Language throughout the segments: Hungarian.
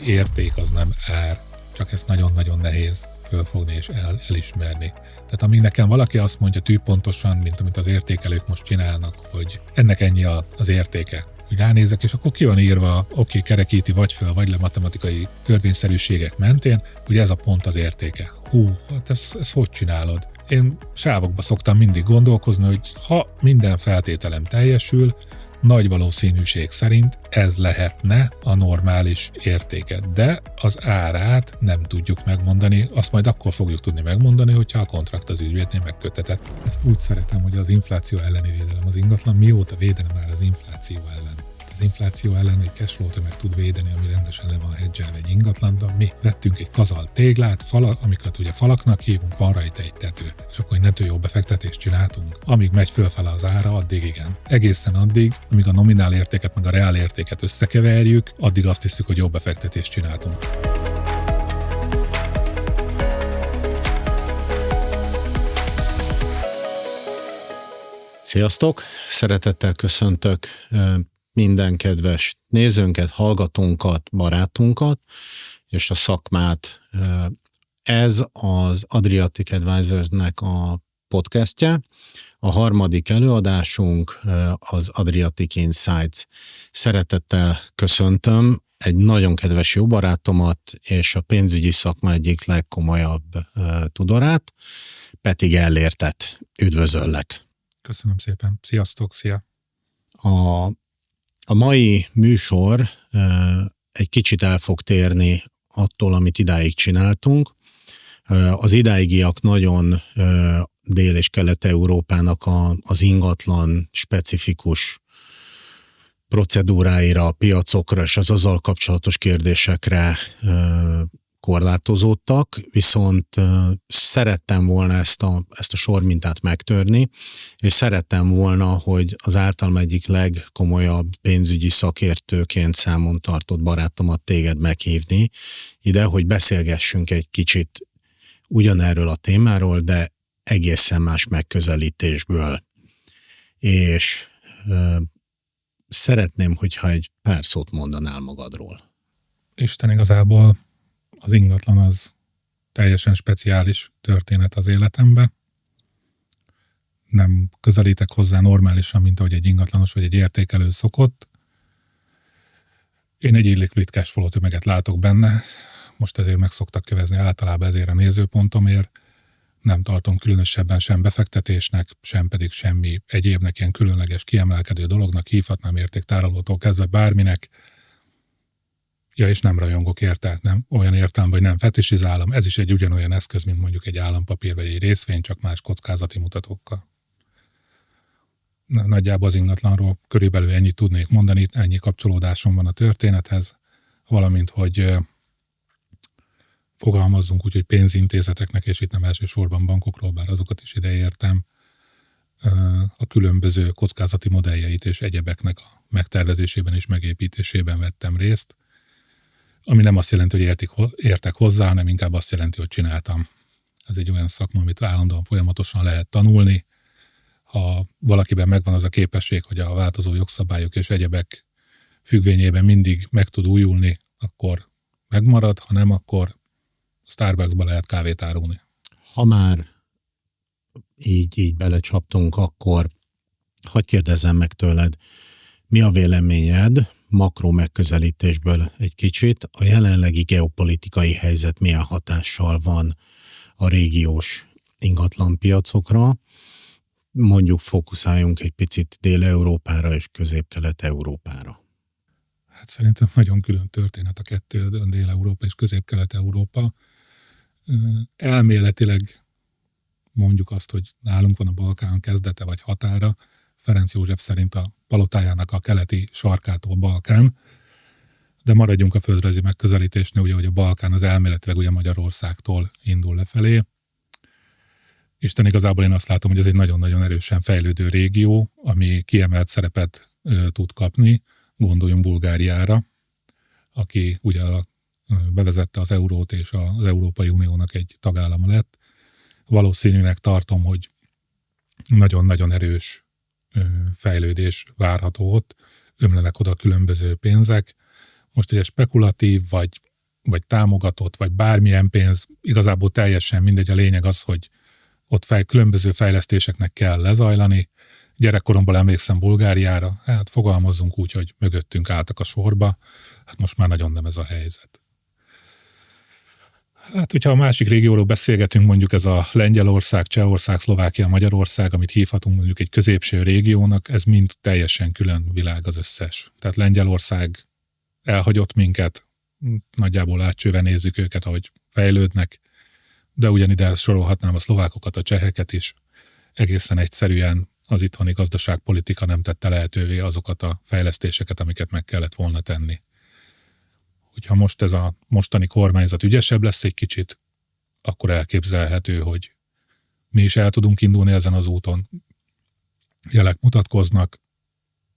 érték az nem ár, csak ezt nagyon-nagyon nehéz fölfogni és elismerni. Tehát amíg nekem valaki azt mondja tűpontosan, mint amit az értékelők most csinálnak, hogy ennek ennyi az értéke, hogy ránézek, és akkor ki van írva, oké, kerekíti vagy föl, vagy le matematikai törvényszerűségek mentén, hogy ez a pont az értéke. Hát ezt hogy csinálod? Én sávokba szoktam mindig gondolkozni, hogy ha minden feltételem teljesül, nagy valószínűség szerint ez lehetne a normális értéke, de az árát nem tudjuk megmondani, azt majd akkor fogjuk tudni megmondani, hogyha a kontrakt az ügyvédnél megköttetett. Ezt úgy szeretem, hogy az infláció elleni védelem az ingatlan, mióta védene már az infláció ellen. Az infláció ellen egy cashflow-t meg tud védeni, ami rendesen le van hedgelve egy ingatlanban. Mi vettünk egy kazal téglát, amiket ugye falaknak hívunk, van rajta egy tető. És akkor egy nető jó befektetést csináltunk. Amíg megy fölfele az ára, addig igen. Egészen addig, amíg a nominál értéket meg a reál értéket összekeverjük, addig azt hiszük, hogy jó befektetést csináltunk. Sziasztok! Szeretettel köszöntök minden kedves nézőnket, hallgatónkat, barátunkat és a szakmát. Ez az Adriatic Advisorsnek a podcastje. A harmadik előadásunk az Adriatic Insights. Szeretettel köszöntöm egy nagyon kedves jó barátomat és a pénzügyi szakma egyik legkomolyabb tudorát, Peti Gellértet. Üdvözöllek! Köszönöm szépen. Sziasztok, szia! A mai műsor egy kicsit el fog térni attól, amit idáig csináltunk. Az idáigiak nagyon Dél- és Kelet-Európának az ingatlan specifikus procedúráira, piacokra és az azzal kapcsolatos kérdésekre korlátozódtak, viszont szerettem volna ezt a sormintát megtörni, és szerettem volna, hogy az általam egyik legkomolyabb pénzügyi szakértőként számon tartott barátomat téged meghívni ide, hogy beszélgessünk egy kicsit ugyanerről a témáról, de egészen más megközelítésből. És szeretném, hogyha egy pár szót mondanál magadról. Isten igazából az ingatlan az teljesen speciális történet az életemben. Nem közelítek hozzá normálisan, mint ahogy egy ingatlanos vagy egy értékelő szokott. Én egy illiquid cashflow tömeget látok benne. Most ezért meg szoktak kövezni általában ezért a nézőpontomért. Nem tartom különösebben sem befektetésnek, sem pedig semmi egyébnek, ilyen különleges, kiemelkedő dolognak, hívhatnám értéktárolótól kezdve bárminek. Ja, és nem rajongok érte, nem olyan értelemben, hogy nem fetisizálom. Ez is egy ugyanolyan eszköz, mint mondjuk egy állampapír vagy egy részvény, csak más kockázati mutatókkal. Nagyjából az ingatlanról körülbelül ennyit tudnék mondani, ennyi kapcsolódásom van a történethez, valamint, hogy fogalmazzunk úgy, hogy pénzintézeteknek, és itt nem elsősorban bankokról, bár azokat is ideértem, a különböző kockázati modelljeit és egyebeknek a megtervezésében és megépítésében vettem részt, ami nem azt jelenti, hogy értek hozzá, hanem inkább azt jelenti, hogy csináltam. Ez egy olyan szakma, amit állandóan folyamatosan lehet tanulni. Ha valakiben megvan az a képesség, hogy a változó jogszabályok és egyebek függvényében mindig meg tud újulni, akkor megmarad, ha nem, akkor Starbucksba lehet kávét árulni. Ha már így belecsaptunk, akkor hadd kérdezzem meg tőled, mi a véleményed makro megközelítésből egy kicsit, a jelenlegi geopolitikai helyzet milyen hatással van a régiós ingatlanpiacokra? Mondjuk fókuszáljunk egy picit Dél-Európára és Közép-Kelet-Európára. Hát szerintem nagyon külön történet a kettő, Dél-Európa és Közép-Kelet-Európa. Elméletileg mondjuk azt, hogy nálunk van a Balkán kezdete vagy határa, Ferenc József szerint a palotájának a keleti sarkától Balkán, de maradjunk a földrajzi megközelítésnél, ugye, hogy a Balkán az elméletileg ugye Magyarországtól indul lefelé. Isten igazából én azt látom, hogy ez egy nagyon-nagyon erősen fejlődő régió, ami kiemelt szerepet tud kapni. Gondoljunk Bulgáriára, aki ugye bevezette az eurót és az Európai Uniónak egy tagállama lett. Valószínűleg tartom, hogy nagyon-nagyon erős fejlődés várható ott, ömlenek oda különböző pénzek. Most ugye spekulatív, vagy vagy támogatott, vagy bármilyen pénz, igazából teljesen mindegy, a lényeg az, hogy ott különböző fejlesztéseknek kell lezajlani. Gyerekkoromban emlékszem Bulgáriára, hát fogalmazzunk úgy, hogy mögöttünk álltak a sorba, hát most már nagyon nem ez a helyzet. Hát, hogyha a másik régióról beszélgetünk, mondjuk ez a Lengyelország, Csehország, Szlovákia, Magyarország, amit hívhatunk mondjuk egy középső régiónak, ez mind teljesen külön világ az összes. Tehát Lengyelország elhagyott minket, nagyjából átcsőve nézzük őket, ahogy fejlődnek, de ugyanide sorolhatnám a szlovákokat, a cseheket is. Egészen egyszerűen az itthoni gazdaságpolitika nem tette lehetővé azokat a fejlesztéseket, amiket meg kellett volna tenni. Hogyha most ez a mostani kormányzat ügyesebb lesz egy kicsit, akkor elképzelhető, hogy mi is el tudunk indulni ezen az úton. Jelek mutatkoznak,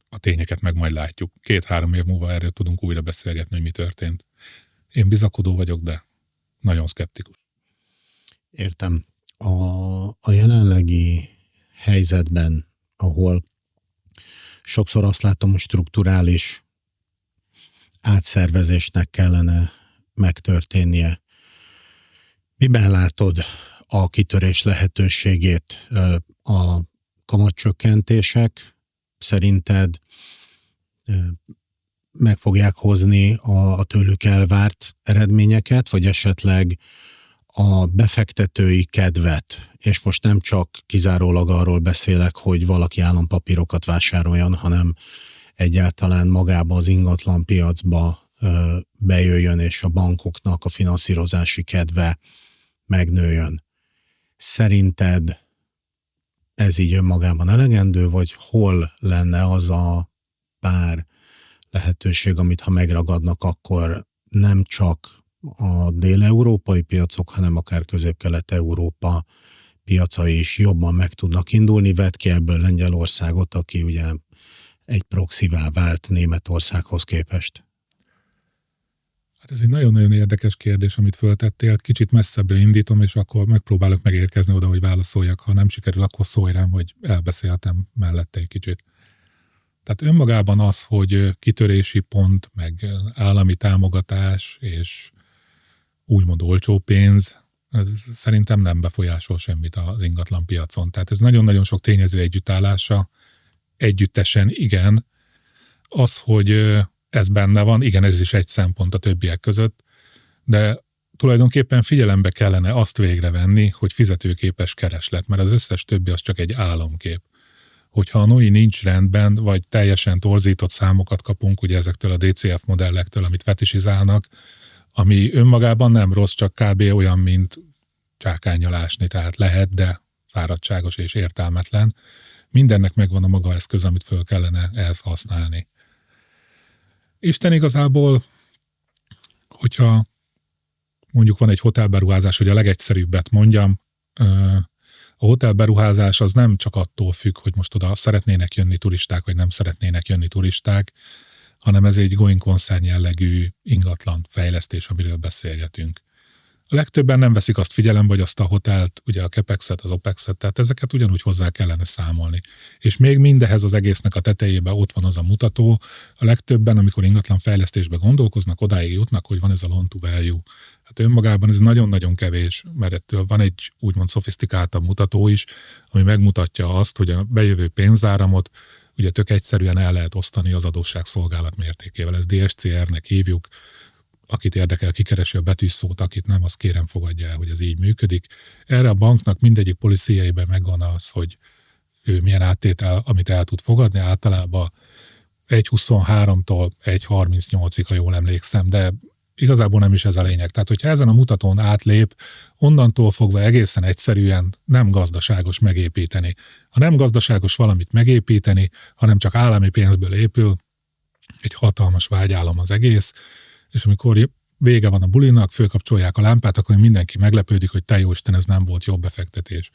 a tényeket meg majd látjuk. 2-3 év múlva erről tudunk újra beszélgetni, hogy mi történt. Én bizakodó vagyok, de nagyon szkeptikus. Értem. A jelenlegi helyzetben, ahol sokszor azt látom, hogy strukturális átszervezésnek kellene megtörténnie. Miben látod a kitörés lehetőségét? A kamatcsökkentések szerinted meg fogják hozni a tőlük elvárt eredményeket, vagy esetleg a befektetői kedvet, és most nem csak kizárólag arról beszélek, hogy valaki állampapírokat vásároljon, hanem egyáltalán magába az ingatlanpiacba bejöjjön, és a bankoknak a finanszírozási kedve megnőjön. Szerinted ez így önmagában elegendő, vagy hol lenne az a pár lehetőség, amit ha megragadnak, akkor nem csak a dél-európai piacok, hanem akár közép-kelet-európa piacai is jobban meg tudnak indulni? Vedd ki ebből Lengyelországot, aki ugye egy proxivá vált Németországhoz képest. Hát ez egy nagyon-nagyon érdekes kérdés, amit föltettél. Kicsit messzebbre indítom, és akkor megpróbálok megérkezni oda, hogy válaszoljak. Ha nem sikerül, akkor szólj rám, hogy elbeszéltem mellette egy kicsit. Tehát önmagában az, hogy kitörési pont, meg állami támogatás, és úgymond olcsó pénz, ez szerintem nem befolyásol semmit az ingatlan piacon. Tehát ez nagyon-nagyon sok tényező együttállása, együttesen igen. Az, hogy ez benne van, igen, ez is egy szempont a többiek között, de tulajdonképpen figyelembe kellene azt végrevenni, hogy fizetőképes kereslet, mert az összes többi az csak egy álomkép. Hogyha a NOI nincs rendben, vagy teljesen torzított számokat kapunk, ugye ezektől a DCF modellektől, amit fetisizálnak, ami önmagában nem rossz, csak kb. Olyan, mint csákánnyal ásni, tehát lehet, de fáradtságos és értelmetlen. Mindennek megvan a maga eszköz, amit föl kellene ehhez használni. Isten igazából, hogyha mondjuk van egy hotelberuházás, hogy a legegyszerűbbet mondjam, a hotelberuházás az nem csak attól függ, hogy most oda szeretnének jönni turisták, vagy nem szeretnének jönni turisták, hanem ez egy going concern jellegű ingatlan fejlesztés, amiről beszélgetünk. A legtöbben nem veszik azt figyelembe, hogy azt a hotelt, ugye a CapEx-et, az OpEx-et, tehát ezeket ugyanúgy hozzá kellene számolni. És még mindehez az egésznek a tetejében ott van az a mutató. A legtöbben, amikor ingatlan fejlesztésbe gondolkoznak, odáig jutnak, hogy van ez a loan to value. Hát önmagában ez nagyon-nagyon kevés, mert ettől van egy úgymond szofisztikáltabb mutató is, ami megmutatja azt, hogy a bejövő pénzáramot ugye tök egyszerűen el lehet osztani az adósságszolgálat mértékével. Ezt DSCR-nek hívjuk. Akit érdekel, kikeresi a betűszót, akit nem, azt kérem fogadja el, hogy ez így működik. Erre a banknak mindegyik policyjeiben megvan az, hogy ő milyen áttétel, amit el tud fogadni. Általában 1,23-tól 1,38-ig, ha jól emlékszem, de igazából nem is ez a lényeg. Tehát, hogyha ezen a mutatón átlép, onnantól fogva egészen egyszerűen nem gazdaságos megépíteni. Ha nem gazdaságos valamit megépíteni, hanem csak állami pénzből épül, egy hatalmas vágyálom az egész, és amikor vége van a bulinak, fölkapcsolják a lámpát, akkor mindenki meglepődik, hogy te jóisten, ez nem volt jobb befektetés.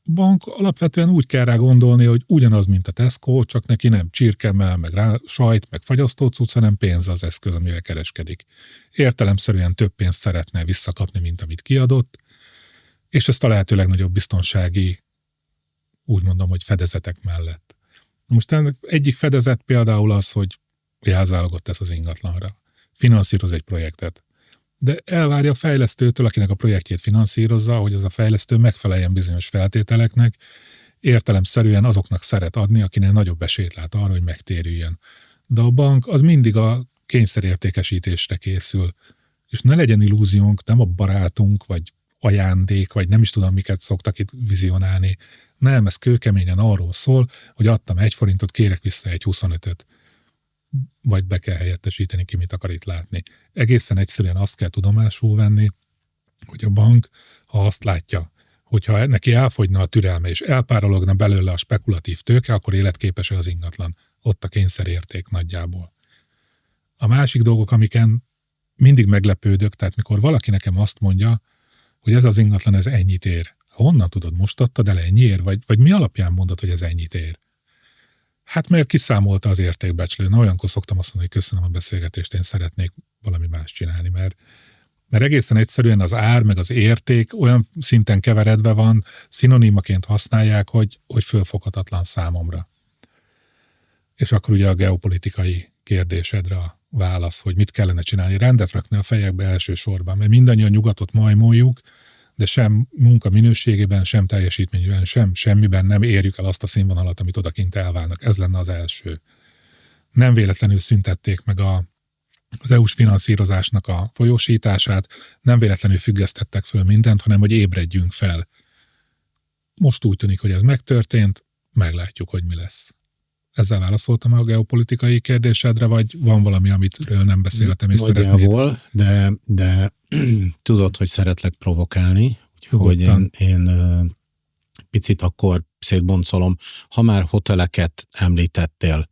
Bank alapvetően úgy kell rá gondolni, hogy ugyanaz, mint a Tesco, csak neki nem csirkemell, meg sajt, meg fagyasztó cucc, hanem pénz az eszköz, amivel kereskedik. Értelemszerűen több pénzt szeretne visszakapni, mint amit kiadott, és ezt a lehető legnagyobb biztonsági, úgy mondom, hogy fedezetek mellett. Most egyik fedezet például az, hogy elzálogot tesz az ingatlanra. finanszíroz egy projektet. De elvárja a fejlesztőtől, akinek a projektjét finanszírozza, hogy az a fejlesztő megfeleljen bizonyos feltételeknek, értelemszerűen azoknak szeret adni, akinek nagyobb esélyt lát arra, hogy megtérüljön. De a bank az mindig a kényszerértékesítésre készül. És ne legyen illúziónk, nem a barátunk, vagy ajándék, vagy nem is tudom, miket szoktak itt vizionálni. Nem, ez kőkeményen arról szól, hogy adtam 1 forintot, kérek vissza egy 25-öt. Vagy be kell helyettesíteni, ki mit akar itt látni. Egészen egyszerűen azt kell tudomásul venni, hogy a bank, ha azt látja, hogyha neki elfogyna a türelme, és elpárologna belőle a spekulatív tőke, akkor életképes az ingatlan. Ott a kényszerérték nagyjából. A másik dolgok, amiken mindig meglepődök, tehát mikor valaki nekem azt mondja, hogy ez az ingatlan, ez ennyit ér. Honnan tudod, most adtad el ennyiért? Vagy mi alapján mondod, hogy ez ennyit ér? Hát mert kiszámolta az értékbecslő. Na, olyankor szoktam azt mondani, hogy köszönöm a beszélgetést, én szeretnék valami más csinálni, mert egészen egyszerűen az ár meg az érték olyan szinten keveredve van, szinonimaként használják, hogy fölfoghatatlan számomra. És akkor ugye a geopolitikai kérdésedre a válasz, hogy mit kellene csinálni, rendet rakni a fejekbe elsősorban, mert mindannyian nyugatot majmoljuk, de sem munka minőségében, sem teljesítményben, sem semmiben nem érjük el azt a színvonalat, amit odakint elválnak. Ez lenne az első. Nem véletlenül szüntették meg az EU-s finanszírozásnak a folyósítását, nem véletlenül függesztettek föl mindent, hanem hogy ébredjünk fel. Most úgy tűnik, hogy ez megtörtént, meglátjuk, hogy mi lesz. Ezzel válaszoltam a geopolitikai kérdésedre, vagy van valami, amitről nem beszéltem, és szeretnéd? De tudod, hogy szeretlek provokálni, hogy én picit akkor szétboncolom. Ha már hoteleket említettél,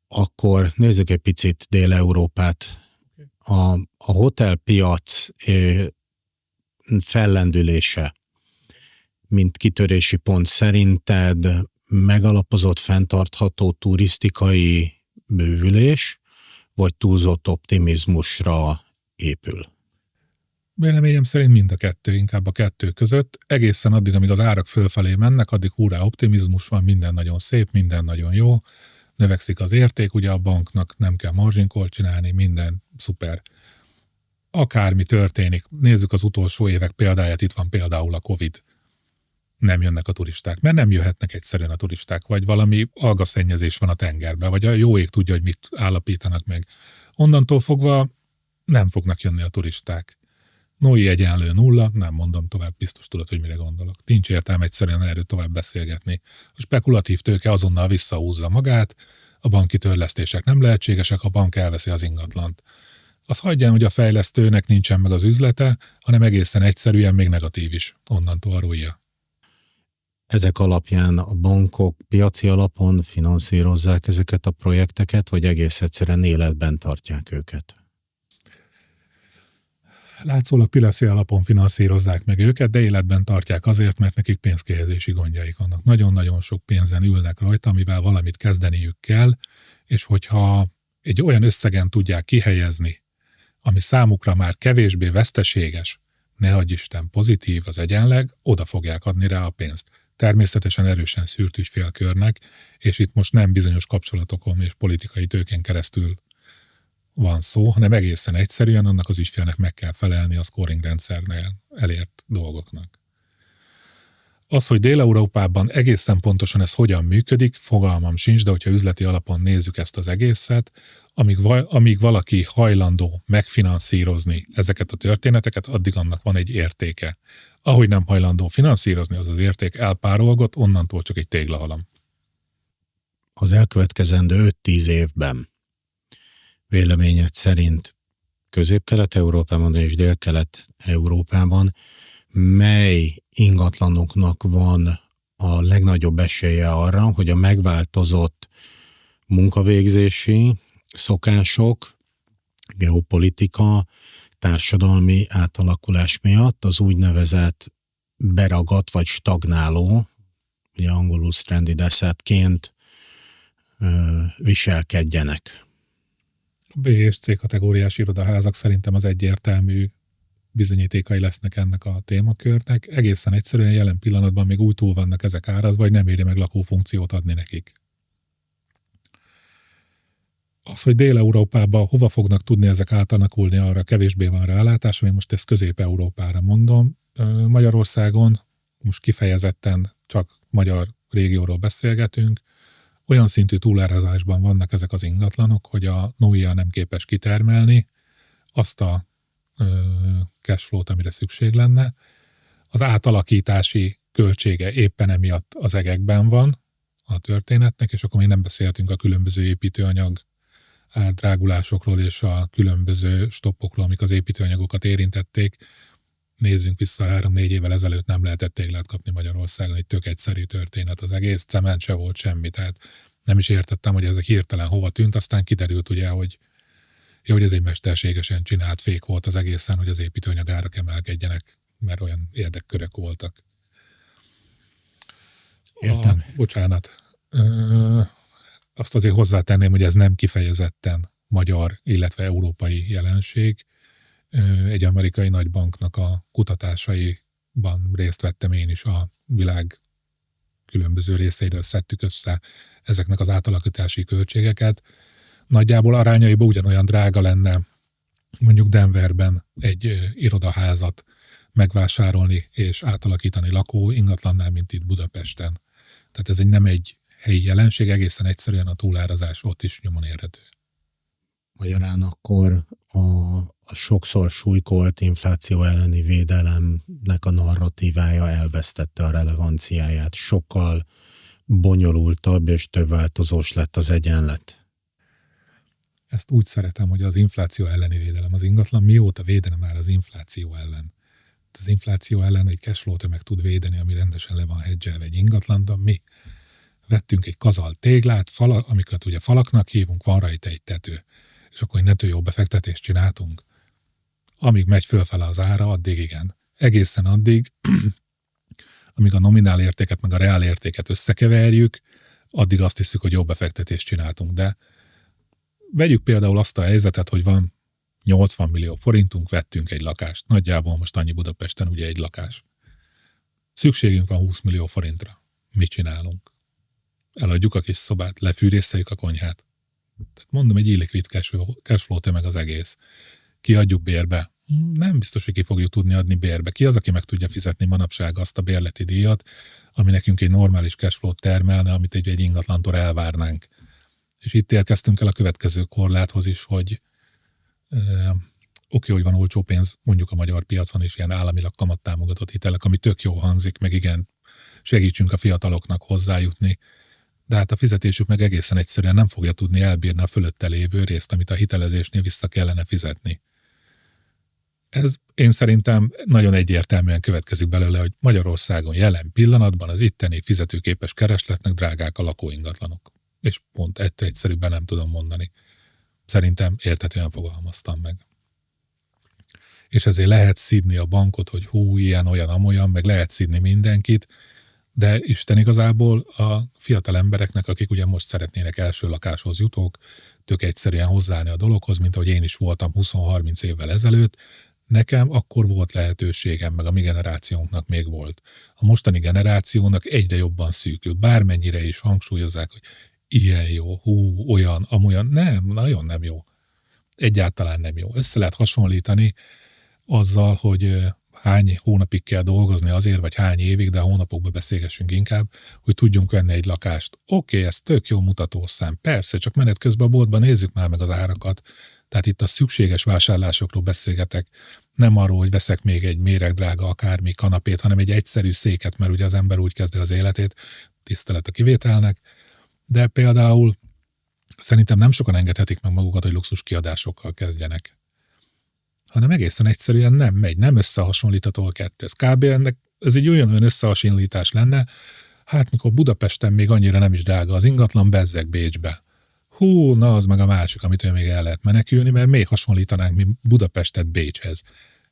akkor nézzük egy picit Dél-Európát. A hotelpiac fellendülése, mint kitörési pont szerinted megalapozott, fenntartható turisztikai bővülés, vagy túlzott optimizmusra épül? Véleményem szerint mind a kettő, inkább a kettő között. Egészen addig, amíg az árak fölfelé mennek, addig hurrá optimizmus van, minden nagyon szép, minden nagyon jó, növekszik az érték, ugye a banknak nem kell margin call csinálni, minden szuper. Akármi történik, nézzük az utolsó évek példáját, itt van például a Covid. Nem jönnek a turisták, mert nem jöhetnek egyszerűen a turisták, vagy valami algaszennyezés van a tengerben, vagy a jó ég tudja, hogy mit állapítanak meg. Onnantól fogva nem fognak jönni a turisták. NOI egyenlő 0, nem mondom tovább, biztos tudod, hogy mire gondolok. Nincs értelme egyszerűen erről tovább beszélgetni. A spekulatív tőke azonnal visszahúzza magát, a banki törlesztések nem lehetségesek, a bank elveszi az ingatlant. Az hagyján, hogy a fejlesztőnek nincsen meg az üzlete, hanem egészen egyszerűen még negatív is, onnantól arulja. Ezek alapján a bankok piaci alapon finanszírozzák ezeket a projekteket, vagy egész egyszerűen életben tartják őket? Látszólag piaci alapon finanszírozzák meg őket, de életben tartják azért, mert nekik pénzkihelyezési gondjaik vannak. Nagyon-nagyon sok pénzen ülnek rajta, amivel valamit kezdeniük kell, és hogyha egy olyan összegen tudják kihelyezni, ami számukra már kevésbé veszteséges, ne adj Isten pozitív az egyenleg, oda fogják adni rá a pénzt. Természetesen erősen szűrt ügyfélkörnek, és itt most nem bizonyos kapcsolatokon és politikai tőkén keresztül van szó, hanem egészen egyszerűen annak az ügyfélnek meg kell felelni a scoring rendszernél elért dolgoknak. Az, hogy Dél-Európában egészen pontosan ez hogyan működik, fogalmam sincs, de hogyha üzleti alapon nézzük ezt az egészet, amíg valaki hajlandó megfinanszírozni ezeket a történeteket, addig annak van egy értéke. Ahogy nem hajlandó finanszírozni, az érték elpárolgott, onnantól csak egy téglahalom. Az elkövetkezendő 5-10 évben véleményed szerint Közép-Kelet-Európában és Dél-Kelet-Európában mely ingatlanoknak van a legnagyobb esélye arra, hogy a megváltozott munkavégzési szokások, geopolitika, társadalmi átalakulás miatt az úgynevezett beragadt vagy stagnáló, ugye angolul stranded assetként viselkedjenek? A B és C kategóriás irodaházak szerintem az egyértelmű bizonyítékai lesznek ennek a témakörnek. Egészen egyszerűen jelen pillanatban még úgy túl vannak ezek árazva, vagy nem éri meg lakófunkciót adni nekik. Az, hogy Dél-Európában hova fognak tudni ezek átalakulni, arra kevésbé van rálátás, én most ezt Közép-Európára mondom. Magyarországon most kifejezetten csak magyar régióról beszélgetünk, olyan szintű túlárazásban vannak ezek az ingatlanok, hogy a NOIA nem képes kitermelni azt a cashflow-t, amire szükség lenne. Az átalakítási költsége éppen emiatt az egekben van a történetnek, és akkor még nem beszéltünk a különböző építőanyag árdrágulásokról és a különböző stoppokról, amik az építőanyagokat érintették. Nézzünk vissza, 3-4 évvel ezelőtt nem lehetett téglát kapni Magyarországon, egy tök egyszerű történet, az egész cement se volt semmi, tehát nem is értettem, hogy ezek hirtelen hova tűnt, aztán kiderült ugye, hogy ez egy mesterségesen csinált fék volt az egészen, hogy az építőanyag árak emelkedjenek, mert olyan érdekkörök voltak. Értem. Bocsánat. Azt azért hozzátenném, hogy ez nem kifejezetten magyar, illetve európai jelenség. Egy amerikai nagybanknak a kutatásaiban részt vettem én is, a világ különböző részeiről szedtük össze ezeknek az átalakítási költségeket. Nagyjából arányaiban ugyanolyan drága lenne mondjuk Denverben egy irodaházat megvásárolni és átalakítani lakó ingatlannál, mint itt Budapesten. Tehát ez nem egy helyi jelenség, egészen egyszerűen a túlárazás ott is nyomon érhető. Magyarán akkor a sokszor súlykolt infláció elleni védelemnek a narratívája elvesztette a relevanciáját. Sokkal bonyolultabb és több változós lett az egyenlet. Ezt úgy szeretem, hogy az infláció elleni védelem. Az ingatlan mióta védene már az infláció ellen? Az infláció ellen egy cashflow-t meg tud védeni, ami rendesen le van hedgelve egy ingatlanban. Mi vettünk egy kazal téglát, amiket ugye falaknak hívunk, van rajta egy tető. És akkor egy nető jó befektetést csináltunk. Amíg megy fölfele az ára, addig igen. Egészen addig, amíg a nominál értéket meg a reál értéket összekeverjük, addig azt hiszük, hogy jó befektetést csináltunk. De vegyük például azt a helyzetet, hogy van 80 millió forintunk, vettünk egy lakást. Nagyjából most annyi Budapesten ugye egy lakás. Szükségünk van 20 millió forintra. Mit csinálunk? Eladjuk a kis szobát, lefűrészeljük a konyhát. Tehát mondom, egy illikvid cashflow tömeg az egész. Kiadjuk bérbe? Nem biztos, hogy ki fogjuk tudni adni bérbe. Ki az, aki meg tudja fizetni manapság azt a bérleti díjat, ami nekünk egy normális cashflow-t termelne, amit egy ingatlantól elvárnánk. És itt érkeztünk el a következő korláthoz is, hogy oké, hogy van olcsó pénz, mondjuk a magyar piacon is ilyen államilag kamattámogatott hitelek, ami tök jó hangzik, meg igen, segítsünk a fiataloknak hozzájutni, de hát a fizetésük meg egészen egyszerűen nem fogja tudni elbírni a fölötte lévő részt, amit a hitelezésnél vissza kellene fizetni. Ez én szerintem nagyon egyértelműen következik belőle, hogy Magyarországon jelen pillanatban az itteni fizetőképes keresletnek drágák a lakóingatlanok. És pont ettől egyszerűbben nem tudom mondani. Szerintem érthetően fogalmaztam meg. És ezért lehet szidni a bankot, hogy hú, ilyen, olyan, amolyan, meg lehet szidni mindenkit, de Isten igazából a fiatal embereknek, akik ugye most szeretnének első lakáshoz jutók, tök egyszerűen hozzáállni a dologhoz, mint ahogy én is voltam 20-30 évvel ezelőtt, nekem akkor volt lehetőségem, meg a mi generációnknak még volt. A mostani generációnak egyre jobban szűkült, bármennyire is hangsúlyozzák, hogy ilyen jó, hú, olyan, amolyan, nem, nagyon nem jó. Egyáltalán nem jó. Össze lehet hasonlítani azzal, hogy hány hónapig kell dolgozni azért, vagy hány évig, de a hónapokban beszélgessünk inkább, hogy tudjunk venni egy lakást. Oké, ez tök jó mutatószám. Persze, csak menet közben a boltban nézzük már meg az árakat. Tehát itt a szükséges vásárlásokról beszélgetek. Nem arról, hogy veszek még egy méregdrága akármi kanapét, hanem egy egyszerű széket, mert ugye az ember úgy kezdi az életét, tisztelet a kivételnek. De például szerintem nem sokan engedhetik meg magukat, hogy luxus kiadásokkal kezdjenek. Hanem egészen egyszerűen nem megy, nem összehasonlítható a kettő. Ez egy olyan összehasonlítás lenne, hát mikor Budapesten még annyira nem is drága az ingatlan, bezzeg Bécsbe. Hú, na az meg a másik, amitől még el lehet menekülni, mert még hasonlítanánk mi Budapestet Bécshez.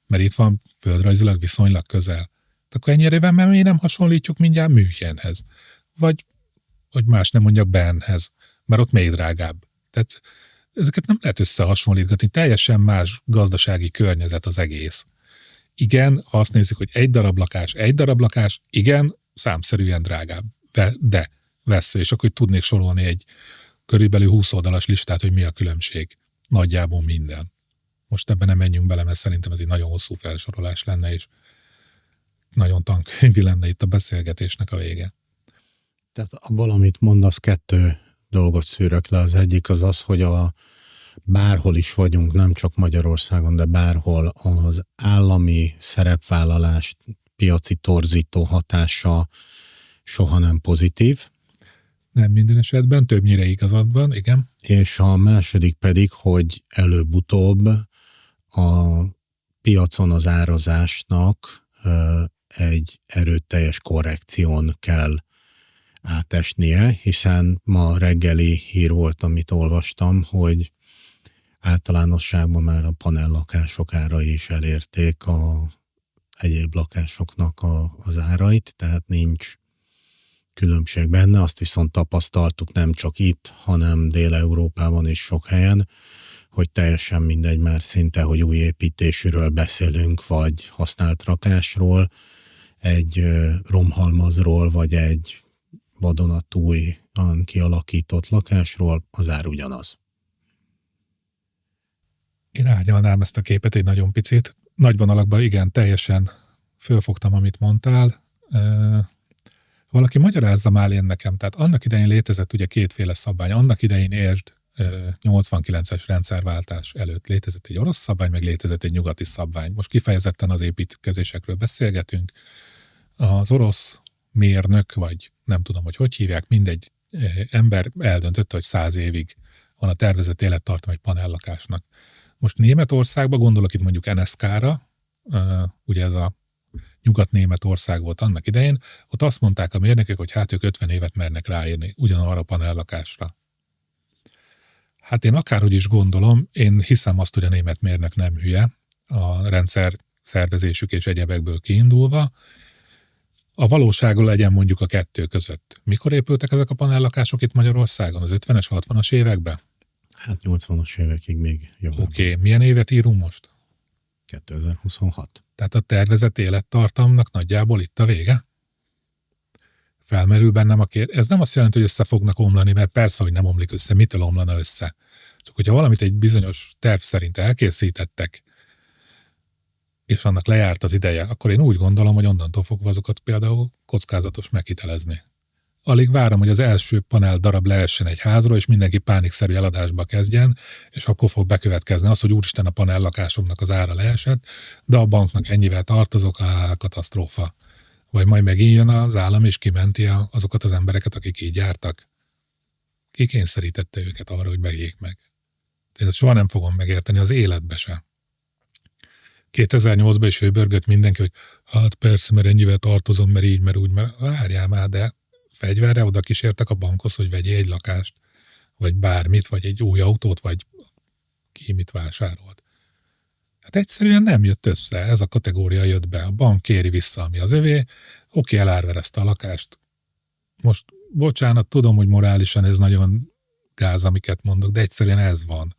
Mert itt van földrajzilag viszonylag közel. Akkor ennyire mert mi nem hasonlítjuk mindjárt Münchenhez. Vagy hogy más nem mondjak Bernhez, mert ott még drágább. Tehát ezeket nem lehet összehasonlítgatni, teljesen más gazdasági környezet az egész. Igen, ha azt nézzük, hogy egy darab lakás, igen, számszerűen drágább, de vesző, és akkor tudnék sorolni egy körülbelül 20 oldalas listát, hogy mi a különbség. Nagyjából minden. Most ebben nem menjünk bele, mert szerintem ez egy nagyon hosszú felsorolás lenne, és nagyon tankönyvi lenne itt a beszélgetésnek a vége. Tehát abból, amit mondasz, 2 dolgot szűrök le. Az egyik az, hogy bárhol is vagyunk, nem csak Magyarországon, de bárhol az állami szerepvállalás piaci torzító hatása soha nem pozitív. Nem minden esetben, többnyire igazad van, igen. És a második pedig, hogy előbb-utóbb a piacon az árazásnak egy erőteljes korrekción kell átesnie, hiszen ma reggeli hír volt, amit olvastam, hogy általánosságban már a panellakások árai is elérték a egyéb lakásoknak az árait, tehát nincs különbség benne. Azt viszont tapasztaltuk nem csak itt, hanem Dél-Európában is sok helyen, hogy teljesen mindegy már szinte, hogy új építésűről beszélünk, vagy használt rakásról, egy romhalmazról, vagy egy vadonatújan kialakított lakásról, az ár ugyanaz. Én árnyalnám ezt a képet egy nagyon picit. Nagy vonalakban igen, teljesen fölfogtam, amit mondtál. Valaki magyarázza már én nekem, tehát annak idején létezett ugye 2 szabvány. Annak idején értsd, 89-es rendszerváltás előtt létezett egy orosz szabvány, meg létezett egy nyugati szabvány. Most kifejezetten az építkezésekről beszélgetünk. Az orosz mérnök, vagy nem tudom, hogy hívják, mindegy ember eldöntötte, hogy 100 évig van a tervezett élettartam egy panellakásnak. Most Németországban, gondolok itt mondjuk NSK-ra, ugye ez a Nyugat-Németország volt annak idején, ott azt mondták a mérnökök, hogy hát ők 50 évet mernek ráírni ugyanarra a panellakásra. Hát én akárhogy is gondolom, én hiszem azt, hogy a német mérnök nem hülye, a rendszer szervezésük és egyebekből kiindulva. A valóságról legyen mondjuk a 2 között. Mikor épültek ezek a panellakások itt Magyarországon? Az 50-es, 60-as években? Hát 80-as évekig még jobb. Oké, milyen évet írunk most? 2026. Tehát a tervezett élettartamnak nagyjából itt a vége? Felmerül bennem a kérdés. Ez nem azt jelenti, hogy össze fognak omlani, mert persze, hogy nem omlik össze. Mitől omlana össze? Csak hogyha valamit egy bizonyos terv szerint elkészítettek, és annak lejárt az ideje, akkor én úgy gondolom, hogy onnantól fogva azokat például kockázatos meghitelezni. Alig várom, hogy az első panel darab leessen egy házról, és mindenki pánikszerű eladásba kezdjen, és akkor fog bekövetkezni az, hogy úristen, a panellakásomnak az ára leesett, de a banknak ennyivel tartozok, katasztrófa. Vagy majd megint jön az állam, és kimenti azokat az embereket, akik így jártak. Ki kényszerítette őket arra, hogy vegyék meg? Én ezt soha nem fogom megérteni az életbe se. 2008-ban is hőbörgött mindenki, hogy hát persze, mert ennyivel tartozom, mert így, mert úgy, mert várjál már, de fegyverre oda kísértek a bankhoz, hogy vegyél egy lakást, vagy bármit, vagy egy új autót, vagy ki mit vásárolt. Hát egyszerűen nem jött össze, ez a kategória jött be. A bank kéri vissza, ami az övé, oké, elárverezte a lakást. Most, bocsánat, tudom, hogy morálisan ez nagyon gáz, amiket mondok, de egyszerűen ez van.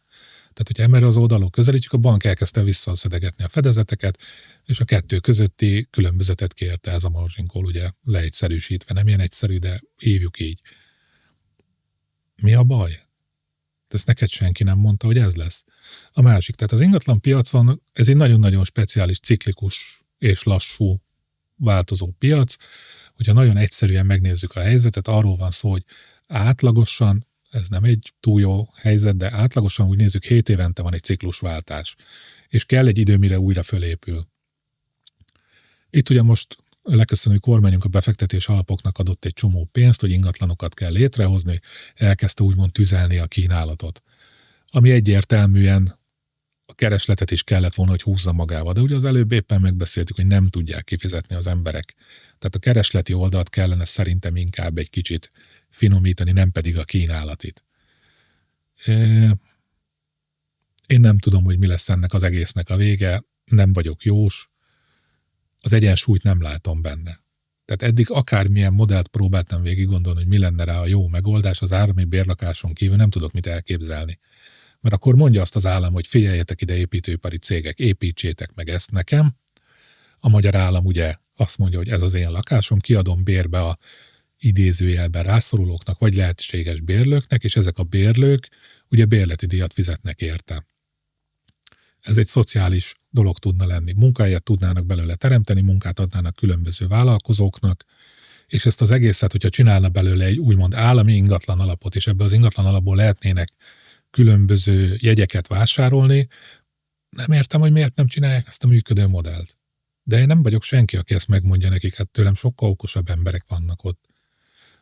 Tehát, hogyha emelre az oldalon közelítjük, a bank elkezdte visszaszedegetni a fedezeteket, és a 2 közötti különbözetet kérte, ez a margin call, ugye leegyszerűsítve. Nem ilyen egyszerű, de hívjuk így. Mi a baj? Ezt neked senki nem mondta, hogy ez lesz. A másik, tehát az ingatlan piacon ez egy nagyon-nagyon speciális, ciklikus és lassú változó piac. Hogyha nagyon egyszerűen megnézzük a helyzetet, arról van szó, hogy átlagosan, ez nem egy túl jó helyzet, de átlagosan úgy nézzük, 7 évente van egy ciklusváltás, és kell egy idő, mire újra fölépül. Itt ugye most a leköszönő kormányunk a befektetés alapoknak adott egy csomó pénzt, hogy ingatlanokat kell létrehozni, elkezdte úgymond tüzelni a kínálatot. Ami egyértelműen a keresletet is kellett volna, hogy húzza magával, de ugye az előbb éppen megbeszéltük, hogy nem tudják kifizetni az emberek. Tehát a keresleti oldalt kellene szerintem inkább egy kicsit finomítani, nem pedig a kínálatit. Én nem tudom, hogy mi lesz ennek az egésznek a vége, nem vagyok jós, az egyensúlyt nem látom benne. Tehát eddig akármilyen modellt próbáltam végig gondolni, hogy mi lenne rá a jó megoldás, az állami bérlakáson kívül nem tudok mit elképzelni. Mert akkor mondja azt az állam, hogy figyeljetek ide építőipari cégek, építsétek meg ezt nekem. A magyar állam ugye azt mondja, hogy ez az én lakásom, kiadom bérbe a idézőjelben rászorulóknak, vagy lehetséges bérlőknek, és ezek a bérlők ugye bérleti díjat fizetnek érte. Ez egy szociális dolog tudna lenni. Munkahelyet tudnának belőle teremteni, munkát adnának különböző vállalkozóknak, és ezt az egészet, hogyha csinálna belőle egy úgymond állami ingatlan alapot, és ebből az ingatlan alapból lehetnének különböző jegyeket vásárolni, nem értem, hogy miért nem csinálják ezt a működő modellt. De én nem vagyok senki, aki ezt megmondja nekik, hát tőlem sokkal okosabb emberek vannak ott.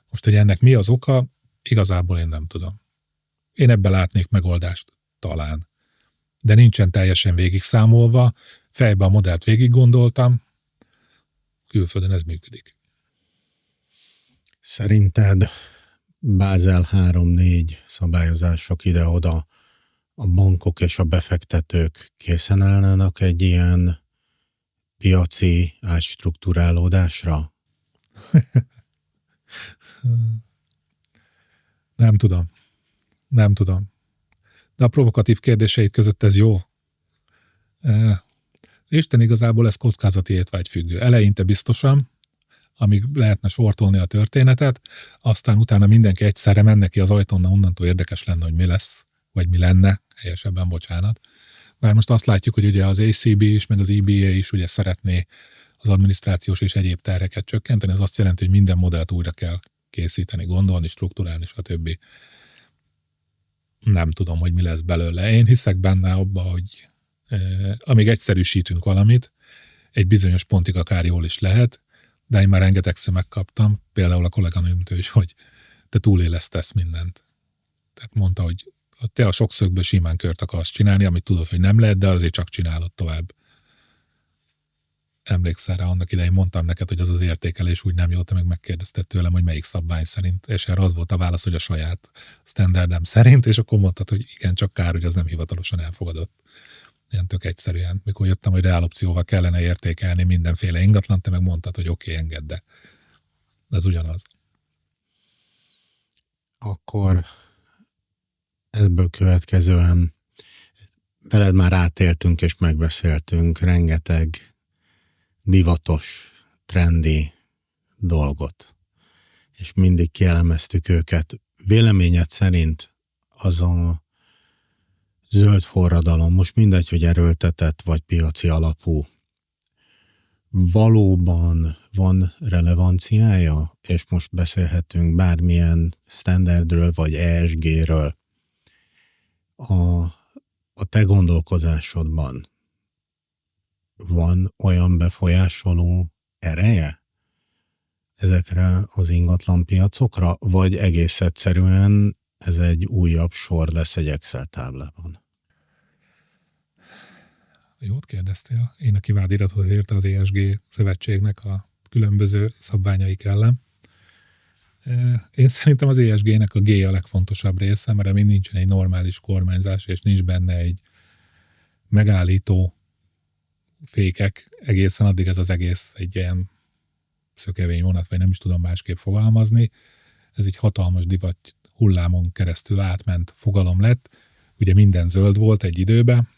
Most, hogy ennek mi az oka, igazából én nem tudom. Én ebben látnék megoldást, talán. De nincsen teljesen végigszámolva, fejbe a modellt végig gondoltam, külföldön ez működik. Szerinted Bázel 3-4 szabályozások ide-oda a bankok és a befektetők készen állnának egy ilyen piaci átstrukturálódásra? Nem tudom. De a provokatív kérdéseid között ez jó. Isten igazából ez kockázati étvágyfüggő. Eleinte biztosan, amíg lehetne sortolni a történetet, aztán utána mindenki egyszerre menne ki az ajtón, onnantól érdekes lenne, hogy mi lesz, vagy mi lenne, helyesebben, bocsánat. Bár most azt látjuk, hogy ugye az ACB is, meg az EBA is ugye szeretné az adminisztrációs és egyéb terheket csökkenteni, ez azt jelenti, hogy minden modellt újra kell készíteni, gondolni, strukturálni, stb. Nem tudom, hogy mi lesz belőle. Én hiszek benne abba, hogy amíg egyszerűsítünk valamit, egy bizonyos pontig akár jól is lehet, de én már rengetegszer megkaptam, például a kolléganőmtől is, hogy te túlélesztesz mindent. Tehát mondta, hogy te a sok szögből simán kört akarsz csinálni, amit tudod, hogy nem lehet, de azért csak csinálod tovább. Emlékszel rá, annak idején mondtam neked, hogy az az értékelés úgy nem jó, te meg megkérdezted tőlem, hogy melyik szabvány szerint, és erre az volt a válasz, hogy a saját standardem szerint, és akkor mondtad, hogy igen, csak kár, hogy az nem hivatalosan elfogadott. Ilyen tök egyszerűen. Mikor jöttem, hogy reálopcióval kellene értékelni mindenféle ingatlan, te meg mondtad, hogy oké, engedd, de ez ugyanaz. Akkor ebből következően veled már átéltünk és megbeszéltünk rengeteg divatos, trendi dolgot, és mindig kielemeztük őket. Véleményed szerint az a zöld forradalom, most mindegy, hogy erőltetett vagy piaci alapú, valóban van relevanciája, és most beszélhetünk bármilyen standardről vagy ESG-ről. A te gondolkozásodban van olyan befolyásoló ereje ezekre az ingatlan piacokra, vagy egész egyszerűen ez egy újabb sor lesz egy Excel táblában? Jót kérdeztél. Én a kivált érte az ESG szövetségnek a különböző szabványaik ellen. Én szerintem az ESG-nek a G a legfontosabb része, mert amíg nincsen egy normális kormányzás, és nincs benne egy megállító fékek, egészen addig ez az egész egy ilyen szökevény vonat, vagy nem is tudom másképp fogalmazni. Ez egy hatalmas divat hullámon keresztül átment fogalom lett. Ugye minden zöld volt egy időben,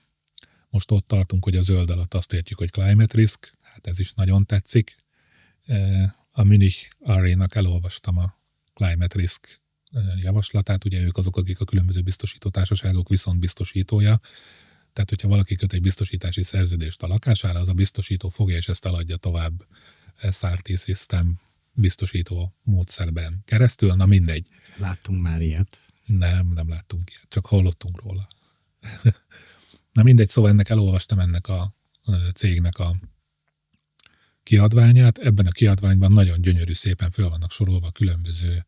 most ott tartunk, hogy a zöld alatt azt értjük, hogy climate risk, hát ez is nagyon tetszik. A Munich Re-nak elolvastam a climate risk javaslatát, ugye ők azok, akik a különböző biztosítótársaságok viszont biztosítója. Tehát, hogyha valaki köt egy biztosítási szerződést a lakására, az a biztosító fogja, és ezt eladja tovább SRT System biztosító módszerben keresztül, na mindegy. Láttunk már ilyet? Nem láttunk ilyet, csak hallottunk róla. Na mindegy, szóval elolvastam ennek a cégnek a kiadványát. Ebben a kiadványban nagyon gyönyörű szépen föl vannak sorolva különböző,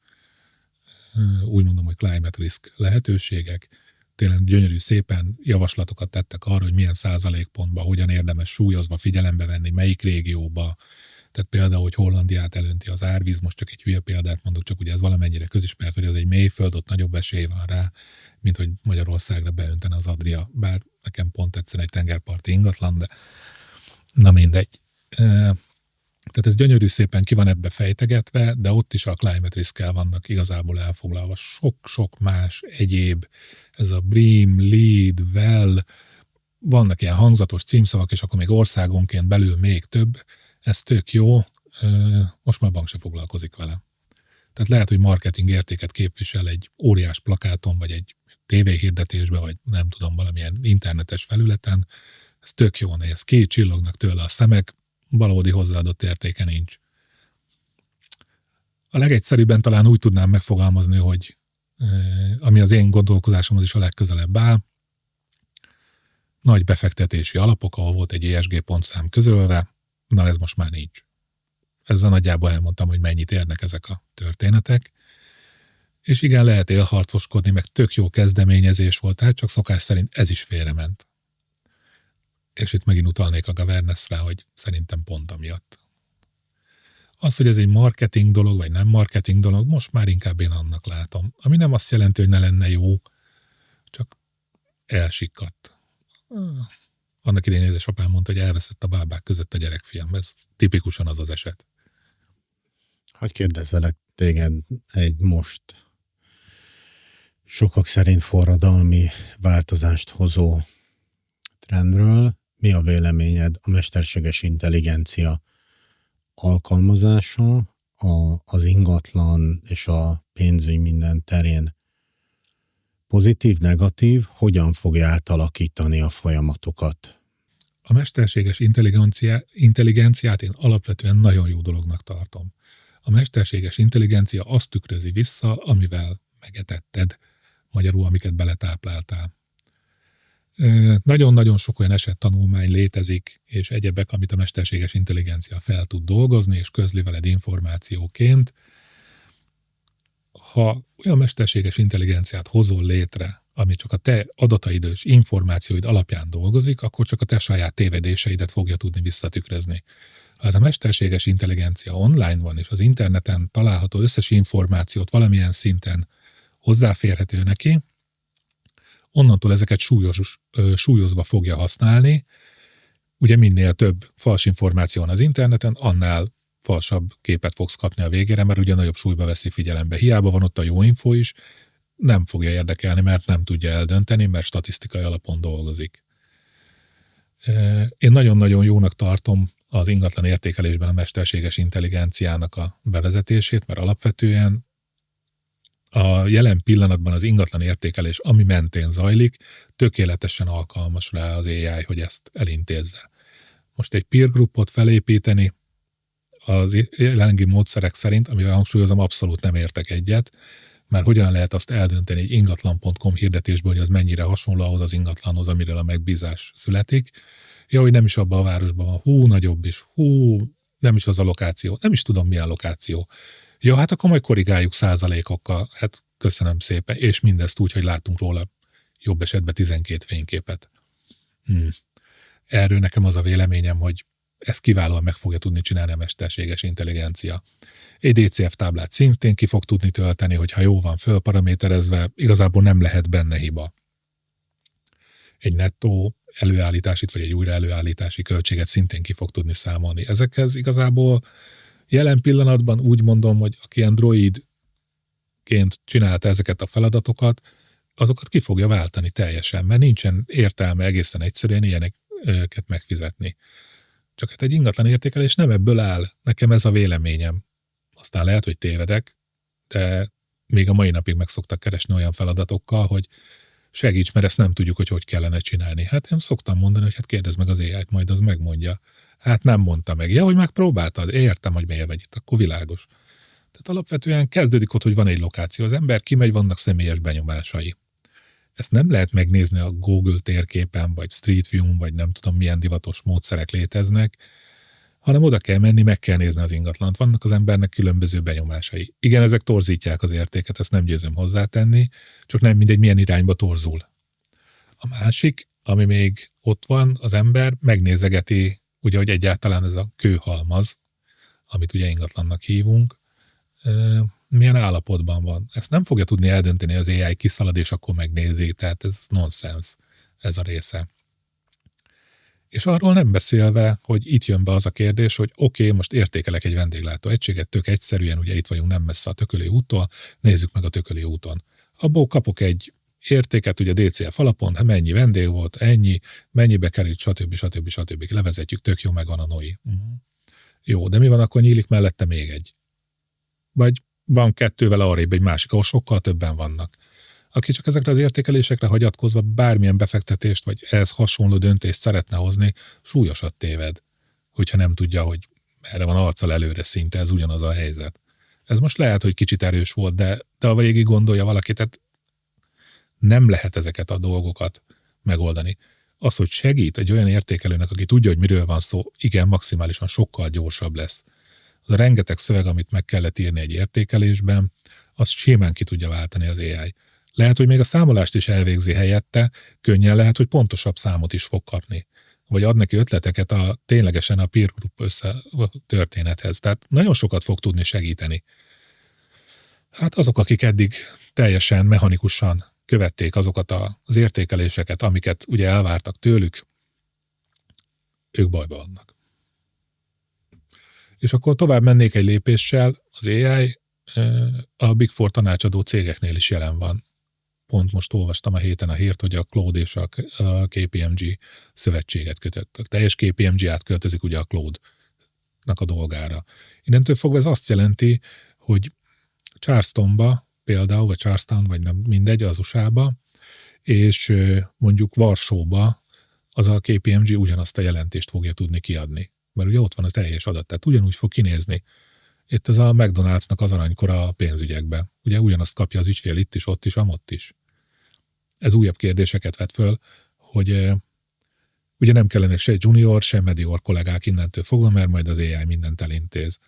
úgy mondom, hogy climate risk lehetőségek. Tényleg gyönyörű szépen javaslatokat tettek arra, hogy milyen százalékpontban, hogyan érdemes súlyozva figyelembe venni, melyik régióba. Tehát például, hogy Hollandiát elönti az árvíz, most csak egy hülye példát mondok, csak ugye ez valamennyire közismert, hogy az egy mélyföld, ott nagyobb esély van rá, mint hogy Magyarországra beöntene az Adria, bár nekem pont egyszerűen egy tengerparti ingatlan, de na mindegy. Tehát ez gyönyörű szépen ki van ebbe fejtegetve, de ott is a climate risk-kel vannak igazából elfoglalva sok-sok más egyéb, ez a BREEAM, LEED, WELL, vannak ilyen hangzatos címszavak, és akkor még országonként belül még több, ez tök jó, most már a bank se foglalkozik vele. Tehát lehet, hogy marketing értéket képvisel egy óriás plakáton, vagy egy tévéhirdetésben, vagy nem tudom, valamilyen internetes felületen. Ez tök jól néz ki, csillognak tőle a szemek, valódi hozzáadott értéke nincs. A legegyszerűbben talán úgy tudnám megfogalmazni, hogy ami az én gondolkozásomhoz is a legközelebb áll, nagy befektetési alapok, ahol volt egy ESG pontszám közölve, na ez most már nincs. Ezzel nagyjából elmondtam, hogy mennyit érnek ezek a történetek. És igen, lehet élharcoskodni, meg tök jó kezdeményezés volt, tehát csak szokás szerint ez is félrement. És itt megint utalnék a governance-re, hogy szerintem pont amiatt. Az, hogy ez egy marketing dolog, vagy nem marketing dolog, most már inkább én annak látom. Ami nem azt jelenti, hogy ne lenne jó, csak elsikkadt. Annak idején édesapám mondta, hogy elveszett a bábák között a gyerekfiam. Ez tipikusan az az eset. Hogy kérdezzelek téged egy most sokak szerint forradalmi változást hozó trendről. Mi a véleményed a mesterséges intelligencia alkalmazása az ingatlan és a pénzügy minden terén? Pozitív, negatív, hogyan fogja átalakítani a folyamatokat? A mesterséges intelligenciát én alapvetően nagyon jó dolognak tartom. A mesterséges intelligencia azt tükrözi vissza, amivel megetetted, magyarul amiket beletápláltál. Nagyon-nagyon sok olyan esettanulmány létezik, és egyebek, amit a mesterséges intelligencia fel tud dolgozni, és közli veled információként. Ha olyan mesterséges intelligenciát hozol létre, ami csak a te adataid és információid alapján dolgozik, akkor csak a te saját tévedéseidet fogja tudni visszatükrözni. Ha ez a mesterséges intelligencia online van, és az interneten található összes információt valamilyen szinten hozzáférhető neki, onnantól ezeket súlyozva fogja használni. Ugye minél több fals információ van az interneten, annál falsabb képet fogsz kapni a végére, mert ugye nagyobb súlyba veszi figyelembe. Hiába van ott a jó info is, nem fogja érdekelni, mert nem tudja eldönteni, mert statisztikai alapon dolgozik. Én nagyon-nagyon jónak tartom az ingatlan értékelésben a mesterséges intelligenciának a bevezetését, mert alapvetően a jelen pillanatban az ingatlan értékelés, ami mentén zajlik, tökéletesen alkalmas rá az AI, hogy ezt elintézze. Most egy peer groupot felépíteni az jelenlegi módszerek szerint, amivel hangsúlyozom, abszolút nem értek egyet, mert hogyan lehet azt eldönteni egy ingatlan.com hirdetésből, hogy az mennyire hasonló ahhoz az ingatlanhoz, amiről a megbízás születik. Ja, hogy nem is abban a városban van, nagyobb is, nem is az a lokáció, nem is tudom milyen lokáció. Ja, hát akkor majd korrigáljuk százalékokkal, hát köszönöm szépen, és mindezt úgy, hogy látunk róla jobb esetben 12 fényképet. Erről nekem az a véleményem, hogy ezt kiválóan meg fogja tudni csinálni a mesterséges intelligencia. Egy DCF táblát szintén ki fog tudni tölteni, hogyha jó van fölparaméterezve, igazából nem lehet benne hiba. Egy nettó előállítási vagy egy újraelőállítási költséget szintén ki fog tudni számolni. Ezekhez igazából jelen pillanatban úgy mondom, hogy aki Androidként csinálta ezeket a feladatokat, azokat ki fogja váltani teljesen, mert nincsen értelme egészen egyszerűen ilyeneket megfizetni. Csak hát egy ingatlan értékelés nem ebből áll. Nekem ez a véleményem. Aztán lehet, hogy tévedek, de még a mai napig meg szoktak keresni olyan feladatokkal, hogy segíts, mert ezt nem tudjuk, hogy kellene csinálni. Hát én szoktam mondani, hogy hát kérdezd meg az AI-t, majd az megmondja. Hát nem mondta meg. Ja, hogy megpróbáltad? Értem, hogy miért vagy itt, akkor világos. Tehát alapvetően kezdődik ott, hogy van egy lokáció. Az ember kimegy, vannak személyes benyomásai. Ezt nem lehet megnézni a Google térképen, vagy Street View-n, vagy nem tudom milyen divatos módszerek léteznek, hanem oda kell menni, meg kell nézni az ingatlant. Vannak az embernek különböző benyomásai. Igen, ezek torzítják az értéket, ezt nem győzöm hozzátenni, csak nem mindegy, milyen irányba torzul. A másik, ami még ott van, az ember megnézegeti, ugye, hogy egyáltalán ez a kőhalmaz, amit ugye ingatlannak hívunk, milyen állapotban van. Ezt nem fogja tudni eldönteni az AI, kiszalad, és akkor megnézi, tehát ez nonsens, ez a része. És arról nem beszélve, hogy itt jön be az a kérdés, hogy oké, most értékelek egy vendéglátó egységet, tök egyszerűen, ugye itt vagyunk nem messze a Tököli úttól, nézzük meg a Tököli úton. Abból kapok egy értéket, ugye DCF alapon, ha mennyi vendég volt, ennyi, mennyibe került, stb. Levezetjük, tök jó, megvan a NOI. Jó, de mi van, akkor nyílik mellette még egy? Vagy van 2-vel arrébb egy másik, ahol sokkal többen vannak. Aki csak ezekre az értékelésekre hagyatkozva bármilyen befektetést vagy ehhez hasonló döntést szeretne hozni, súlyosat téved, hogyha nem tudja, hogy erre van arccal előre, szinte ez ugyanaz a helyzet. Ez most lehet, hogy kicsit erős volt, de a végig gondolja valaki, tehát nem lehet ezeket a dolgokat megoldani. Az, hogy segít egy olyan értékelőnek, aki tudja, hogy miről van szó, igen, maximálisan sokkal gyorsabb lesz. Az a rengeteg szöveg, amit meg kellett írni egy értékelésben, azt simán ki tudja váltani az AI. Lehet, hogy még a számolást is elvégzi helyette, könnyen lehet, hogy pontosabb számot is fog kapni. Vagy ad neki ötleteket ténylegesen a peer group történethez. Tehát nagyon sokat fog tudni segíteni. Hát azok, akik eddig teljesen mechanikusan követték azokat az értékeléseket, amiket ugye elvártak tőlük, ők bajba vannak. És akkor tovább mennék egy lépéssel, az AI a Big Four tanácsadó cégeknél is jelen van. Pont most olvastam a héten a hírt, hogy a Claude és a KPMG szövetséget kötött. A teljes KPMG átköltözik ugye a Claude-nak a dolgára. Innentől fogva ez azt jelenti, hogy Charlestonba például, vagy Charlestown, vagy nem mindegy, az USA-ba, és mondjuk Varsóba az a KPMG ugyanazt a jelentést fogja tudni kiadni. Mert ugye ott van az teljes adat, tehát ugyanúgy fog kinézni. Itt ez a McDonald'snak az aranykora a pénzügyekbe. Ugye ugyanazt kapja az ügyfél itt is, ott is, amott is. Ez újabb kérdéseket vet föl, hogy ugye nem kellenek se junior, se medior kollégák innentől fogva, mert majd az AI mindent elintéz.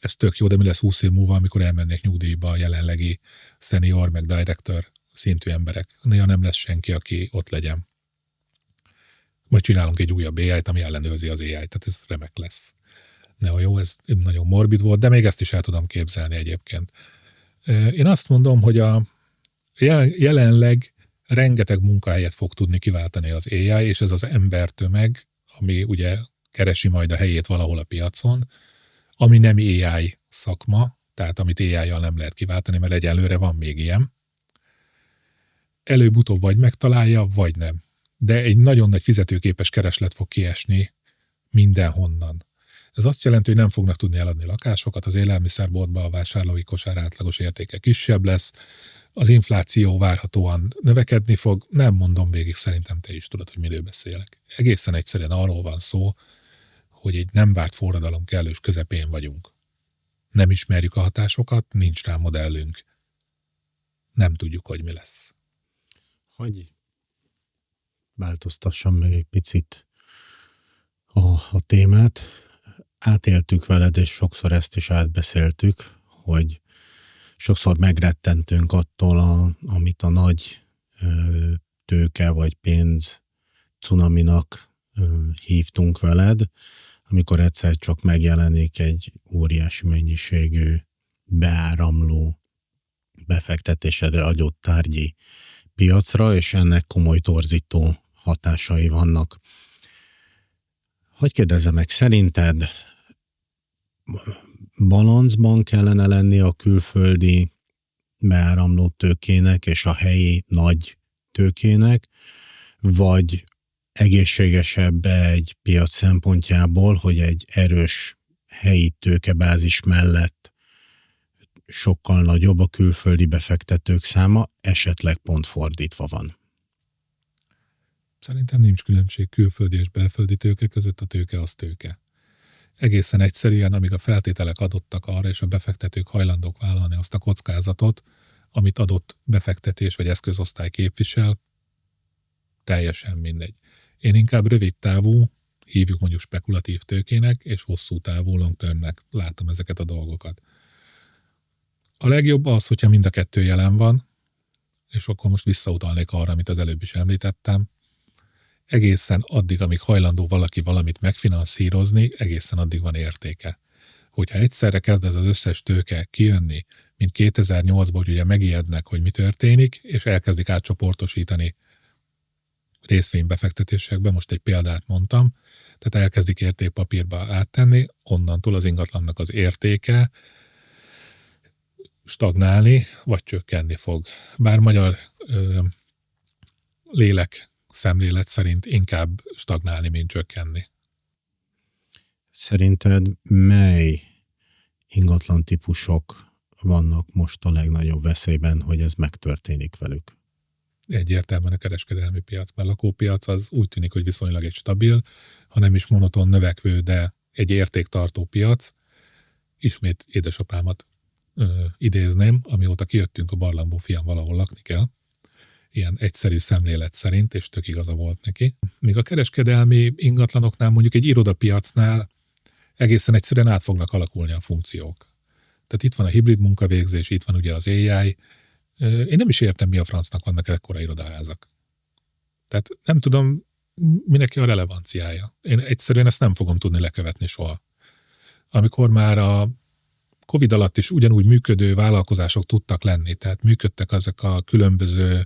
Ez tök jó, de mi lesz 20 év múlva, amikor elmennek nyugdíjba a jelenlegi senior, meg director szintű emberek. Néha nem lesz senki, aki ott legyen. Vagy csinálunk egy újabb AI-t, ami ellenőrzi az AI-t, tehát ez remek lesz. Jó, ez nagyon morbid volt, de még ezt is el tudom képzelni egyébként. Én azt mondom, hogy jelenleg rengeteg munkahelyet fog tudni kiváltani az AI, és ez az embertömeg, ami ugye keresi majd a helyét valahol a piacon, ami nem AI szakma, tehát amit AI-jal nem lehet kiváltani, mert egyelőre van még ilyen. Előbb-utóbb vagy megtalálja, vagy nem. De egy nagyon nagy fizetőképes kereslet fog kiesni mindenhonnan. Ez azt jelenti, hogy nem fognak tudni eladni lakásokat, az élelmiszerboltban a vásárlói kosár átlagos értéke kisebb lesz, az infláció várhatóan növekedni fog, nem mondom végig, szerintem te is tudod, hogy miről beszélek. Egészen egyszerűen arról van szó, hogy egy nem várt forradalom kellős közepén vagyunk. Nem ismerjük a hatásokat, nincs rá modellünk. Nem tudjuk, hogy mi lesz. Hogy változtassam meg egy picit a témát. Átéltük veled, és sokszor ezt is átbeszéltük, hogy sokszor megrettentünk attól, amit a nagy tőke vagy pénz cunaminak hívtunk veled, amikor egyszer csak megjelenik egy óriási mennyiségű beáramló befektetésedre adott tárgyi piacra, és ennek komoly torzító hatásai vannak. Hogy kérdezem meg, szerinted balancban kellene lenni a külföldi beáramló tőkének és a helyi nagy tőkének, vagy egészségesebb egy piac szempontjából, hogy egy erős helyi tőkebázis mellett sokkal nagyobb a külföldi befektetők száma, esetleg pont fordítva van? Szerintem nincs különbség külföldi és belföldi tőke között, a tőke az tőke. Egészen egyszerűen, amíg a feltételek adottak arra, és a befektetők hajlandók vállalni azt a kockázatot, amit adott befektetés vagy eszközosztály képvisel, teljesen mindegy. Én inkább rövid távú, hívjuk mondjuk spekulatív tőkének, és hosszú távú long-termnek látom ezeket a dolgokat. A legjobb az, hogyha mind a kettő jelen van, és akkor most visszautalnék arra, amit az előbb is említettem, egészen addig, amíg hajlandó valaki valamit megfinanszírozni, egészen addig van értéke. Hogyha egyszerre kezd ez az összes tőke kijönni, mint 2008-ban, hogy ugye megijednek, hogy mi történik, és elkezdik átcsoportosítani részvénybefektetésekbe, most egy példát mondtam, tehát elkezdik értékpapírba áttenni, onnantól az ingatlannak az értéke stagnálni, vagy csökkenni fog. Bár magyar szemlélet szerint inkább stagnálni, mint csökkenni. Szerinted mely ingatlan típusok vannak most a legnagyobb veszélyben, hogy ez megtörténik velük. Egyértelműen a kereskedelmi piac, mert a lakópiac az úgy tűnik, hogy viszonylag egy stabil, ha nem is monoton növekvő, de egy értéktartó piac. Ismét édesapámat idézném, amióta kijöttünk a barlangból, fiam, valahol lakni kell. Ilyen egyszerű szemlélet szerint, és tök igaza volt neki. Míg a kereskedelmi ingatlanoknál, mondjuk egy irodapiacnál egészen egyszerűen át fognak alakulni a funkciók. Tehát itt van a hibrid munkavégzés, itt van ugye az AI. Én nem is értem, mi a francnak vannak ekkora irodaházak. Tehát nem tudom, minek a relevanciája. Én egyszerűen ezt nem fogom tudni lekövetni soha. Amikor már a Covid alatt is ugyanúgy működő vállalkozások tudtak lenni, tehát működtek ezek a különböző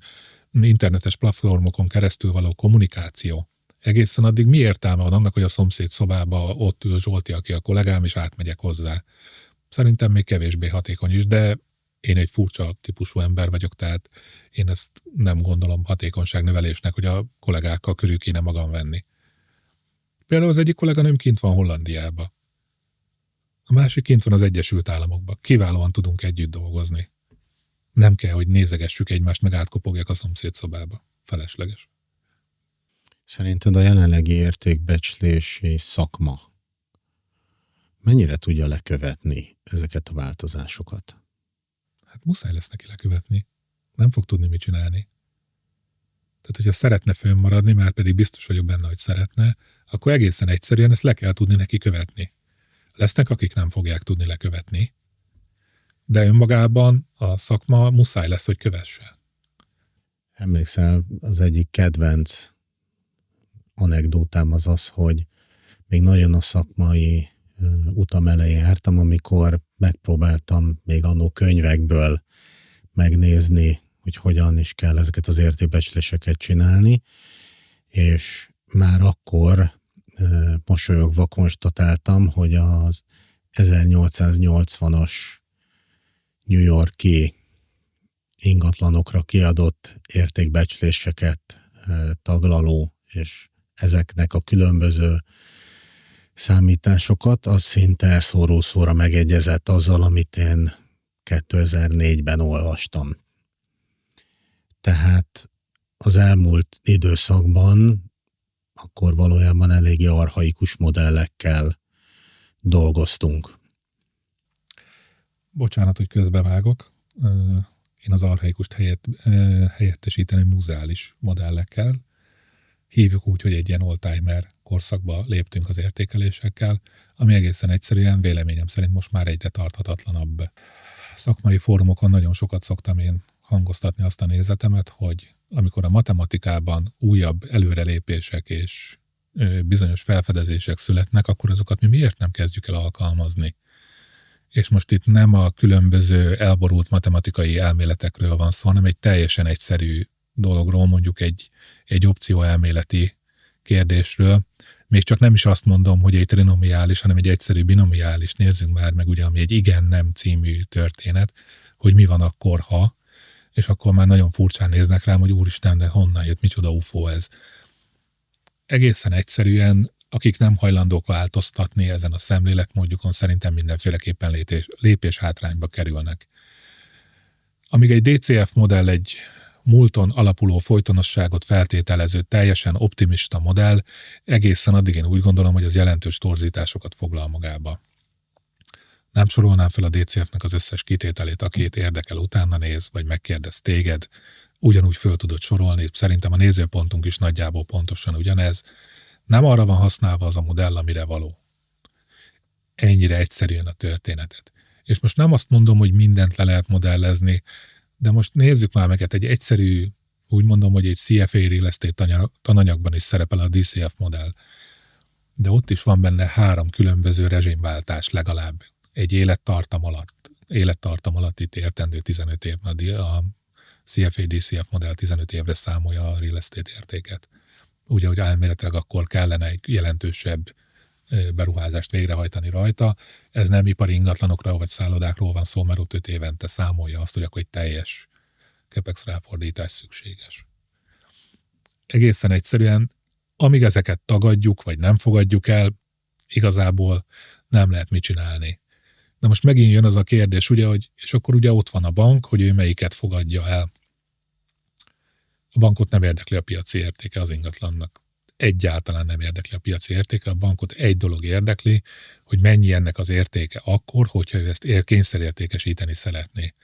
internetes platformokon keresztül való kommunikáció. Egészen addig mi értelme van annak, hogy a szomszéd szobába ott ül Zsolti, aki a kollégám, és átmegyek hozzá. Szerintem még kevésbé hatékony is, de én egy furcsa típusú ember vagyok, tehát én ezt nem gondolom hatékonyságnövelésnek, hogy a kollégákkal körül kéne magam venni. Például az egyik kolléganőm kint van Hollandiában. A másik kint van az Egyesült Államokban. Kiválóan tudunk együtt dolgozni. Nem kell, hogy nézegessük egymást, meg átkopogjak a szomszéd szobába. Felesleges. Szerinted a jelenlegi értékbecslési szakma mennyire tudja lekövetni ezeket a változásokat? Hát muszáj lesz neki lekövetni. Nem fog tudni mit csinálni. Tehát, hogyha szeretne fönnmaradni, már pedig biztos vagyok benne, hogy szeretne, akkor egészen egyszerűen ezt le kell tudni neki követni. Lesznek, akik nem fogják tudni lekövetni, de önmagában a szakma muszáj lesz, hogy kövesse. Emlékszel, az egyik kedvenc anekdótám az, hogy még nagyon a szakmai utam elején jártam, amikor megpróbáltam még annó könyvekből megnézni, hogy hogyan is kell ezeket az értékbecsléseket csinálni, és már akkor mosolyogva konstatáltam, hogy az 1880-as New York-i ingatlanokra kiadott értékbecsléseket taglaló, és ezeknek a különböző számításokat, az szinte szóró-szóra megegyezett azzal, amit én 2004-ben olvastam. Tehát az elmúlt időszakban akkor valójában eléggé archaikus modellekkel dolgoztunk. Bocsánat, hogy közbevágok. Én az archaikust helyettesíteném muzeális modellekkel. Hívjuk úgy, hogy egy ilyen oldtimer korszakba léptünk az értékelésekkel, ami egészen egyszerűen véleményem szerint most már egyre tarthatatlanabb. Szakmai fórumokon nagyon sokat szoktam én hangoztatni azt a nézetemet, hogy amikor a matematikában újabb előrelépések és bizonyos felfedezések születnek, akkor azokat mi miért nem kezdjük el alkalmazni? És most itt nem a különböző elborult matematikai elméletekről van szó, hanem egy teljesen egyszerű dologról, mondjuk egy opció elméleti kérdésről. Még csak nem is azt mondom, hogy egy trinomiális, hanem egy egyszerű binomiális. Nézzünk már meg, ugye, ami egy igen-nem című történet, hogy mi van akkor, ha, és akkor már nagyon furcsán néznek rám, hogy úristen, de honnan jött, micsoda UFO ez. Egészen egyszerűen, akik nem hajlandók változtatni ezen a szemléletmódjukon, szerintem mindenféleképpen lépés hátrányba kerülnek. Amíg egy DCF modell egy múlton alapuló folytonosságot feltételező, teljesen optimista modell, egészen addig én úgy gondolom, hogy az jelentős torzításokat foglal magába. Nem sorolnám fel a DCF-nek az összes kitételét, akit érdekel, utána néz, vagy megkérdez téged, ugyanúgy föl tudod sorolni, szerintem a nézőpontunk is nagyjából pontosan ugyanez. Nem arra van használva az a modell, amire való. Ennyire egyszerűen a történetet. És most nem azt mondom, hogy mindent le lehet modellezni, de most nézzük már meg, egy egyszerű, úgy mondom, hogy egy CFA Real Estate tananyagban is szerepel a DCF modell. De ott is van benne 3 különböző rezsimváltás legalább egy élettartam alatt itt értendő 15 év, a CFA DCF modell 15 évre számolja a real estate értéket. Úgy, hogy elméletileg akkor kellene egy jelentősebb beruházást végrehajtani rajta. Ez nem ipari ingatlanokra vagy szállodákról van szó, mert ott 5 évente számolja azt, hogy akkor egy teljes capex ráfordítás szükséges. Egészen egyszerűen, amíg ezeket tagadjuk, vagy nem fogadjuk el, igazából nem lehet mit csinálni. De most megint jön az a kérdés, ugye, hogy, és akkor ugye ott van a bank, hogy ő melyiket fogadja el. A bankot nem érdekli a piaci értéke az ingatlannak. Egyáltalán nem érdekli a piaci értéke, a bankot egy dolog érdekli, hogy mennyi ennek az értéke akkor, hogyha ő ezt kényszerértékesíteni szeretné.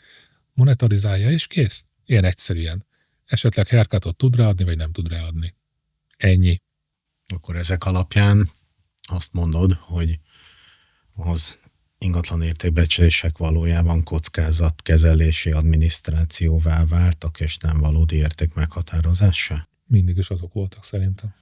Monetarizálja, és kész. Ilyen egyszerűen. Esetleg haircutot tud ráadni, vagy nem tud ráadni. Ennyi. Akkor ezek alapján azt mondod, hogy az ingatlan értékbecslések valójában kockázatkezelési adminisztrációvá váltak, és nem valódi érték meghatározása? Mindig is azok voltak szerintem.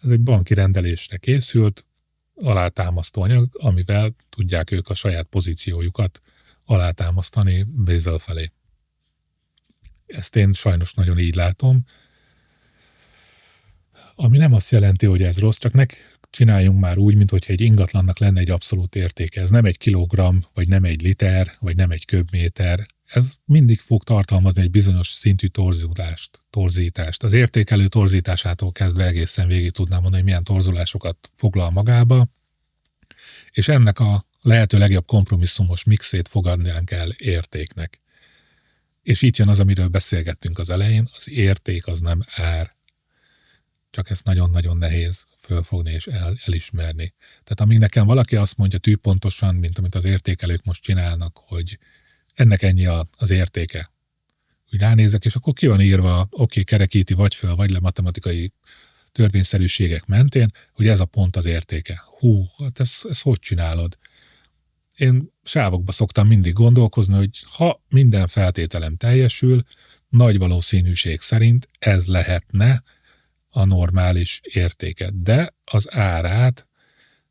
Ez egy banki rendelésre készült, alátámasztó anyag, amivel tudják ők a saját pozíciójukat alátámasztani Basel felé. Ezt én sajnos nagyon így látom. Ami nem azt jelenti, hogy ez rossz, csak csináljunk már úgy, mintha egy ingatlannak lenne egy abszolút értéke. Ez nem egy kilogramm, vagy nem egy liter, vagy nem egy köbméter. Ez mindig fog tartalmazni egy bizonyos szintű torzítást. Az értékelő torzításától kezdve egészen végig tudnám mondani, hogy milyen torzulásokat foglal magába, és ennek a lehető legjobb kompromisszumos mixét fogadnánk el értéknek. És itt jön az, amiről beszélgettünk az elején, az érték az nem ár. Csak ezt nagyon-nagyon nehéz fölfogni és elismerni. Tehát amíg nekem valaki azt mondja tűpontosan, mint amit az értékelők most csinálnak, hogy ennek ennyi az értéke. Úgy ránézek, és akkor ki van írva, oké, kerekíti vagy föl, vagy le matematikai törvényszerűségek mentén, hogy ez a pont az értéke. Hú, hát ezt hogy csinálod? Én sávokba szoktam mindig gondolkozni, hogy ha minden feltételem teljesül, nagy valószínűség szerint ez lehetne a normális értéke. De az árát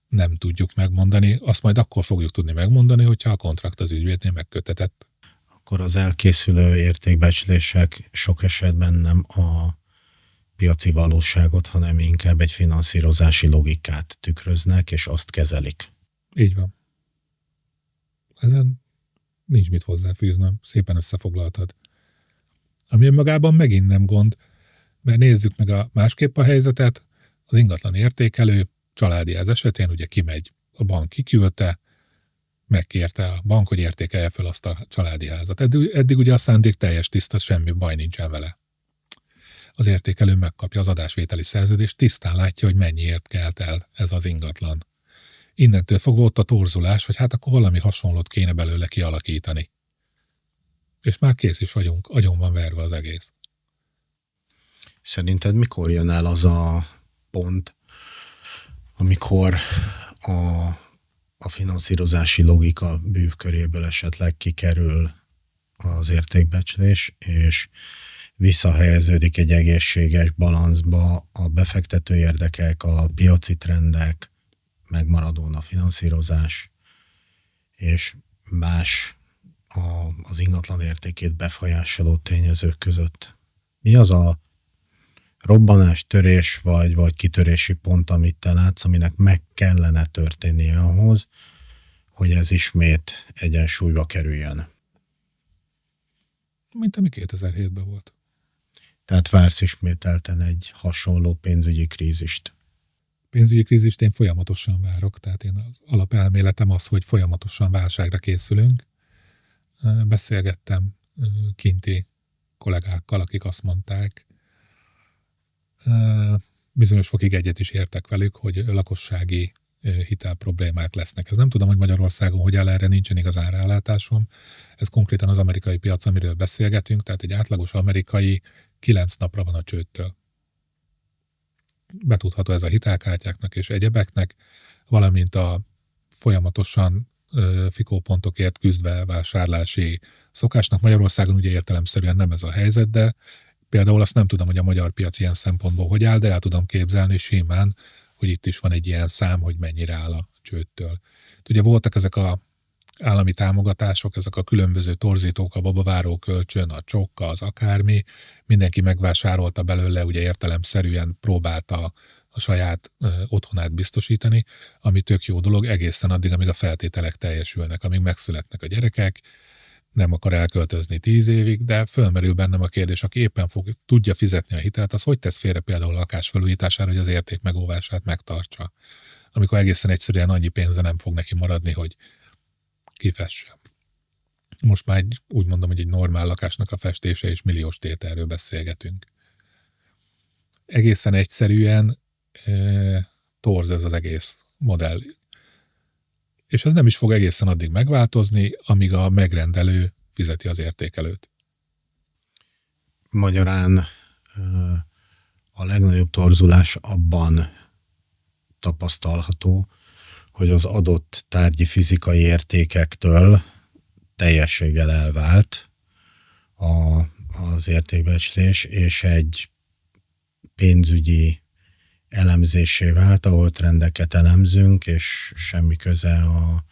nem tudjuk megmondani, azt majd akkor fogjuk tudni megmondani, hogyha a kontrakt az ügyvédnél megkötetett. Akkor az elkészülő értékbecslések sok esetben nem a piaci valóságot, hanem inkább egy finanszírozási logikát tükröznek, és azt kezelik. Így van. Ezen nincs mit hozzáfűznöm, szépen összefoglaltad. Ami önmagában megint nem gond, mert nézzük meg másképp a helyzetet, az ingatlan értékelő családi ház esetén ugye kimegy, a bank kiküldte, megkérte a bank, hogy értékelje fel azt a családi házat. Eddig ugye a szándék teljes tiszta, semmi baj nincsen vele. Az értékelő megkapja az adásvételi szerződést, tisztán látja, hogy mennyiért kelt el ez az ingatlan. Innentől fogva ott a torzulás, hogy hát akkor valami hasonlót kéne belőle kialakítani. És már kész is vagyunk, agyon van verve az egész. Szerinted mikor jön el az a pont, amikor a finanszírozási logika bűvköréből esetleg kikerül az értékbecslés, és visszahelyeződik egy egészséges balanszba a befektető érdekek, a piaci trendek, megmaradón a finanszírozás, és más az ingatlan értékét befolyásoló tényezők között? Mi az a robbanás, törés vagy kitörési pont, amit te látsz, aminek meg kellene történnie ahhoz, hogy ez ismét egyensúlyba kerüljön? Mint ami 2007-ben volt. Tehát vársz ismételten egy hasonló pénzügyi krízist? Pénzügyi krízist én folyamatosan várok, tehát én az alapelméletem az, hogy folyamatosan válságra készülünk. Beszélgettem kinti kollégákkal, akik azt mondták, bizonyos fokig egyet is értek velük, hogy lakossági hitel problémák lesznek. Ez nem tudom, hogy Magyarországon hogy áll, erre nincsen igazán rálátásom. Ez konkrétan az amerikai piac, amiről beszélgetünk, tehát egy átlagos amerikai 9 napra van a csődtől. Betudható ez a hitelkártyáknak és egyebeknek, valamint a folyamatosan fikópontokért küzdve vásárlási szokásnak. Magyarországon ugye értelemszerűen nem ez a helyzet, de például azt nem tudom, hogy a magyar piac ilyen szempontból hogy áll, de el tudom képzelni simán, hogy itt is van egy ilyen szám, hogy mennyire áll a csődtől. Ugye voltak ezek a állami támogatások, ezek a különböző torzítók, a babaváró kölcsön, a csokka, az akármi, mindenki megvásárolta belőle, ugye értelemszerűen próbálta a saját otthonát biztosítani, ami tök jó dolog egészen addig, amíg a feltételek teljesülnek, amíg megszületnek a gyerekek, nem akar elköltözni 10 évig, de fölmerül bennem a kérdés, aki éppen tudja fizetni a hitelt, az hogy tesz félre például a lakás felújítására, hogy az érték megóvását megtartsa. Amikor egészen egyszerűen annyi pénze nem fog neki maradni, hogy kifesse. Most már úgy mondom, hogy egy normál lakásnak a festése és milliós tételről beszélgetünk. Egészen egyszerűen torz ez az egész modell. És ez nem is fog egészen addig megváltozni, amíg a megrendelő fizeti az értékelőt. Magyarán a legnagyobb torzulás abban tapasztalható, hogy az adott tárgyi fizikai értékektől teljességgel elvált az értékbecslés, és egy pénzügyi elemzésé vált, ahol trendeket elemzünk, és semmi köze a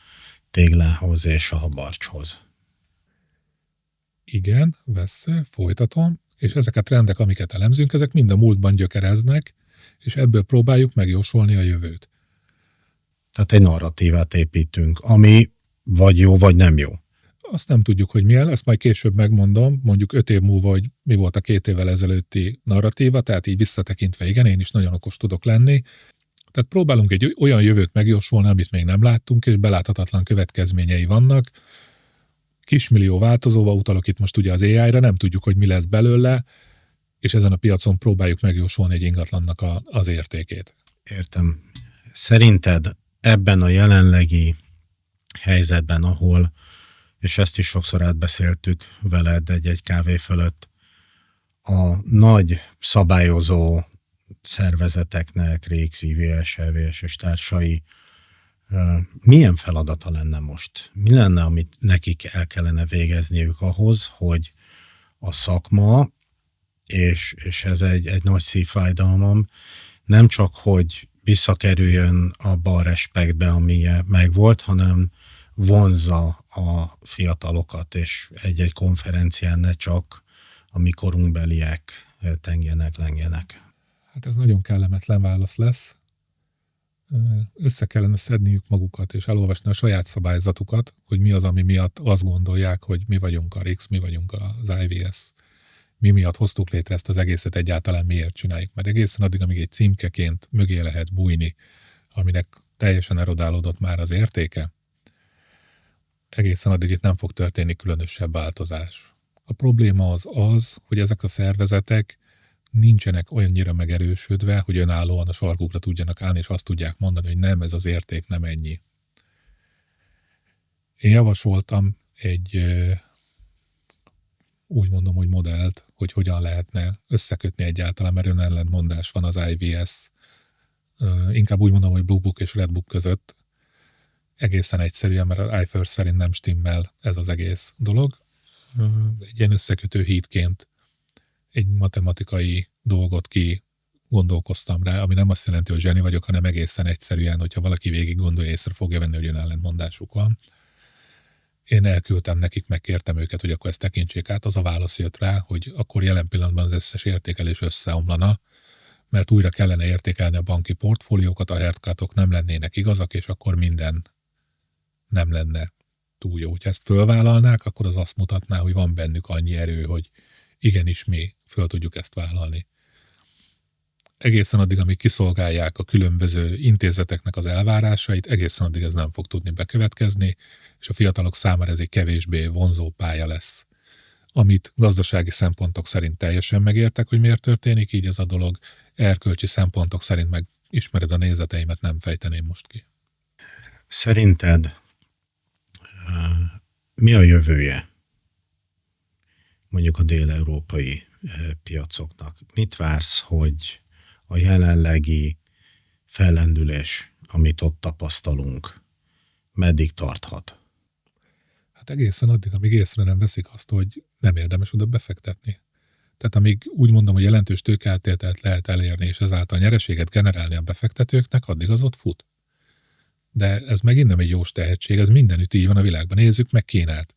téglához és a habarcshoz. Igen, vesző, folytatom, és ezek a trendek, amiket elemzünk, ezek mind a múltban gyökereznek, és ebből próbáljuk megjósolni a jövőt. Tehát egy narratívát építünk, ami vagy jó, vagy nem jó. Azt nem tudjuk, hogy milyen, ezt majd később megmondom, mondjuk 5 év múlva, hogy mi volt a 2 évvel ezelőtti narratíva, tehát így visszatekintve igen, én is nagyon okos tudok lenni. Tehát próbálunk egy olyan jövőt megjósolni, amit még nem láttunk, és beláthatatlan következményei vannak. Kismillió változóval utalok itt most ugye az AI-ra, nem tudjuk, hogy mi lesz belőle, és ezen a piacon próbáljuk megjósolni egy ingatlannak az értékét. Értem. Szerinted ebben a jelenlegi helyzetben, ahol, és ezt is sokszor átbeszéltük veled egy kávé fölött, a nagy szabályozó szervezeteknek, RÉK, ZVS, LVS és társai, milyen feladata lenne most? Mi lenne, amit nekik el kellene végezniük ahhoz, hogy a szakma, és ez egy nagy szívfájdalmam, nem csak, hogy visszakerüljön abba a respektbe, ami megvolt, hanem vonzza a fiatalokat, és egy-egy konferencián ne csak a mi korunkbeliek tengjenek, lengjenek. Hát ez nagyon kellemetlen válasz lesz. Össze kellene szedniük magukat, és elolvasni a saját szabályzatukat, hogy mi az, ami miatt azt gondolják, hogy mi vagyunk a RIX, mi vagyunk az IVS, mi miatt hoztuk létre ezt az egészet, egyáltalán miért csináljuk. Mert egészen addig, amíg egy címkeként mögé lehet bújni, aminek teljesen erodálódott már az értéke, egészen addig itt nem fog történni különösebb változás. A probléma az, hogy ezek a szervezetek nincsenek olyannyira megerősödve, hogy önállóan a sarkukra tudjanak állni, és azt tudják mondani, hogy nem, ez az érték nem ennyi. Én javasoltam egy úgy mondom, hogy modellt, hogy hogyan lehetne összekötni egyáltalán, mert önellentmondás van az IVS, inkább úgy mondom, hogy Blue Book és Red Book között. Egészen egyszerűen, mert az iFirst szerint nem stimmel ez az egész dolog. Egy ilyen összekötő hídként egy matematikai dolgot ki gondolkoztam rá, ami nem azt jelenti, hogy zseni vagyok, hanem egészen egyszerűen, hogyha valaki végig gondolja, észre fogja venni, hogy önellentmondásuk van. Én elküldtem nekik, megkértem őket, hogy akkor ezt tekintsék át, az a válasz jött rá, hogy akkor jelen pillanatban az összes értékelés összeomlana, mert újra kellene értékelni a banki portfóliókat, a haircutok nem lennének igazak, és akkor minden nem lenne túl jó. Ha ezt fölvállalnák, akkor az azt mutatná, hogy van bennük annyi erő, hogy igenis mi föl tudjuk ezt vállalni. Egészen addig, amíg kiszolgálják a különböző intézeteknek az elvárásait, egészen addig ez nem fog tudni bekövetkezni, és a fiatalok számára ez egy kevésbé vonzó pálya lesz. Amit gazdasági szempontok szerint teljesen megértek, hogy miért történik így ez a dolog, erkölcsi szempontok szerint meg ismered a nézeteimet, nem fejteném most ki. Szerinted mi a jövője mondjuk a dél-európai piacoknak? Mit vársz, hogy a jelenlegi fellendülés, amit ott tapasztalunk, meddig tarthat? Hát egészen addig, amíg észre nem veszik azt, hogy nem érdemes oda befektetni. Tehát amíg úgy mondom, hogy jelentős tőkeáttételt lehet elérni, és ezáltal nyereséget generálni a befektetőknek, addig az ott fut. De ez megint nem egy jós tehetség, ez mindenütt így van a világban. Nézzük meg Kínát.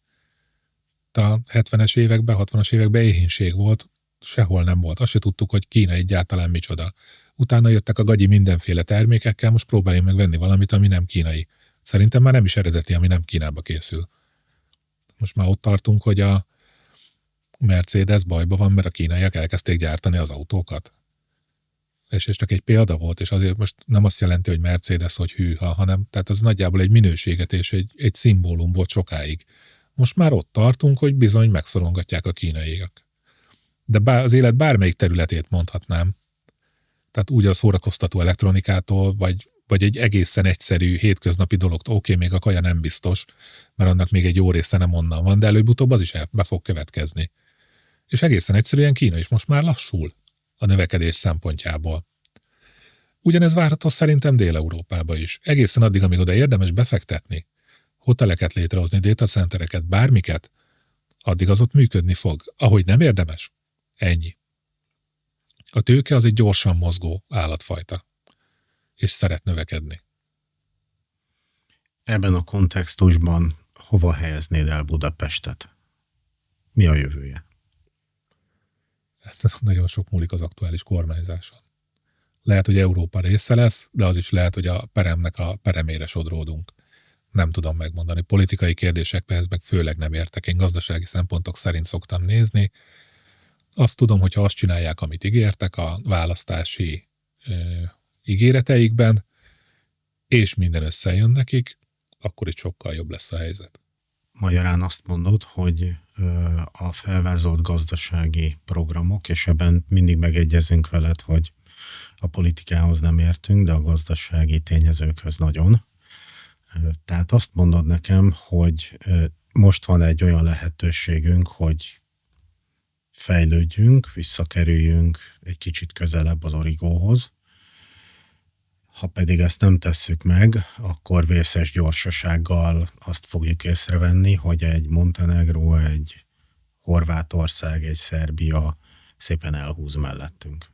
A 70-es években, 60-as években éhínség volt, sehol nem volt. Azt se tudtuk, hogy Kína egyáltalán micsoda. Utána jöttek a gagyi mindenféle termékekkel, most próbáljunk meg venni valamit, ami nem kínai. Szerintem már nem is eredeti, ami nem Kínába készül. Most már ott tartunk, hogy a Mercedes bajba van, mert a kínaiak elkezdték gyártani az autókat. És csak egy példa volt, és azért most nem azt jelenti, hogy Mercedes, hogy hűha, hanem tehát az nagyjából egy minőséget és egy szimbólum volt sokáig. Most már ott tartunk, hogy bizony megszorongatják a kínaiak. De az élet bármelyik területét mondhatnám. Tehát úgy a szórakoztató elektronikától, vagy egy egészen egyszerű hétköznapi dologtól. Oké, még a kaja nem biztos, mert annak még egy jó része nem onnan van, de előbb-utóbb az is be fog következni. És egészen egyszerűen Kína is most már lassul a növekedés szempontjából. Ugyanez várható szerintem Dél-Európába is. Egészen addig, amíg oda érdemes befektetni, hoteleket létrehozni, datacentereket, bármiket, addig az ott működni fog. Ahogy nem érdemes, ennyi. A tőke az egy gyorsan mozgó állatfajta, és szeret növekedni. Ebben a kontextusban hova helyeznéd el Budapestet? Mi a jövője? Ez nagyon sok múlik az aktuális kormányzáson. Lehet, hogy Európa része lesz, de az is lehet, hogy a peremnek a peremére sodródunk. Nem tudom megmondani. Politikai kérdésekben meg főleg nem értek. Én gazdasági szempontok szerint szoktam nézni. Azt tudom, hogy ha azt csinálják, amit ígértek a választási ígéreteikben, és minden összejön nekik, akkor itt sokkal jobb lesz a helyzet. Magyarán azt mondod, hogy a felvázolt gazdasági programok, és ebben mindig megegyezünk veled, hogy a politikához nem értünk, de a gazdasági tényezőkhöz nagyon. Tehát azt mondod nekem, hogy most van egy olyan lehetőségünk, hogy fejlődjünk, visszakerüljünk egy kicsit közelebb az origóhoz. Ha pedig ezt nem tesszük meg, akkor vészes gyorsasággal azt fogjuk észrevenni, hogy egy Montenegró, egy Horvátország, egy Szerbia szépen elhúz mellettünk.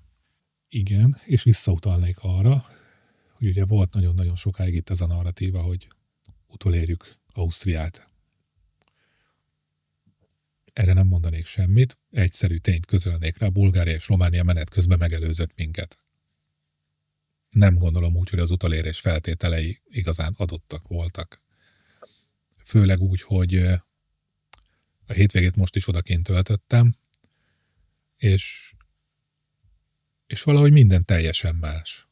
Igen, és visszautalnék arra, hogy ugye volt nagyon-nagyon sokáig itt ez a narratíva, hogy utolérjük Ausztriát. Erre nem mondanék semmit, egyszerű tényt közölnék rá, Bulgária és Románia menet közben megelőzött minket. Nem gondolom úgy, hogy az utolérés feltételei igazán adottak voltak. Főleg úgy, hogy a hétvégét most is odakint töltöttem, és valahogy minden teljesen más.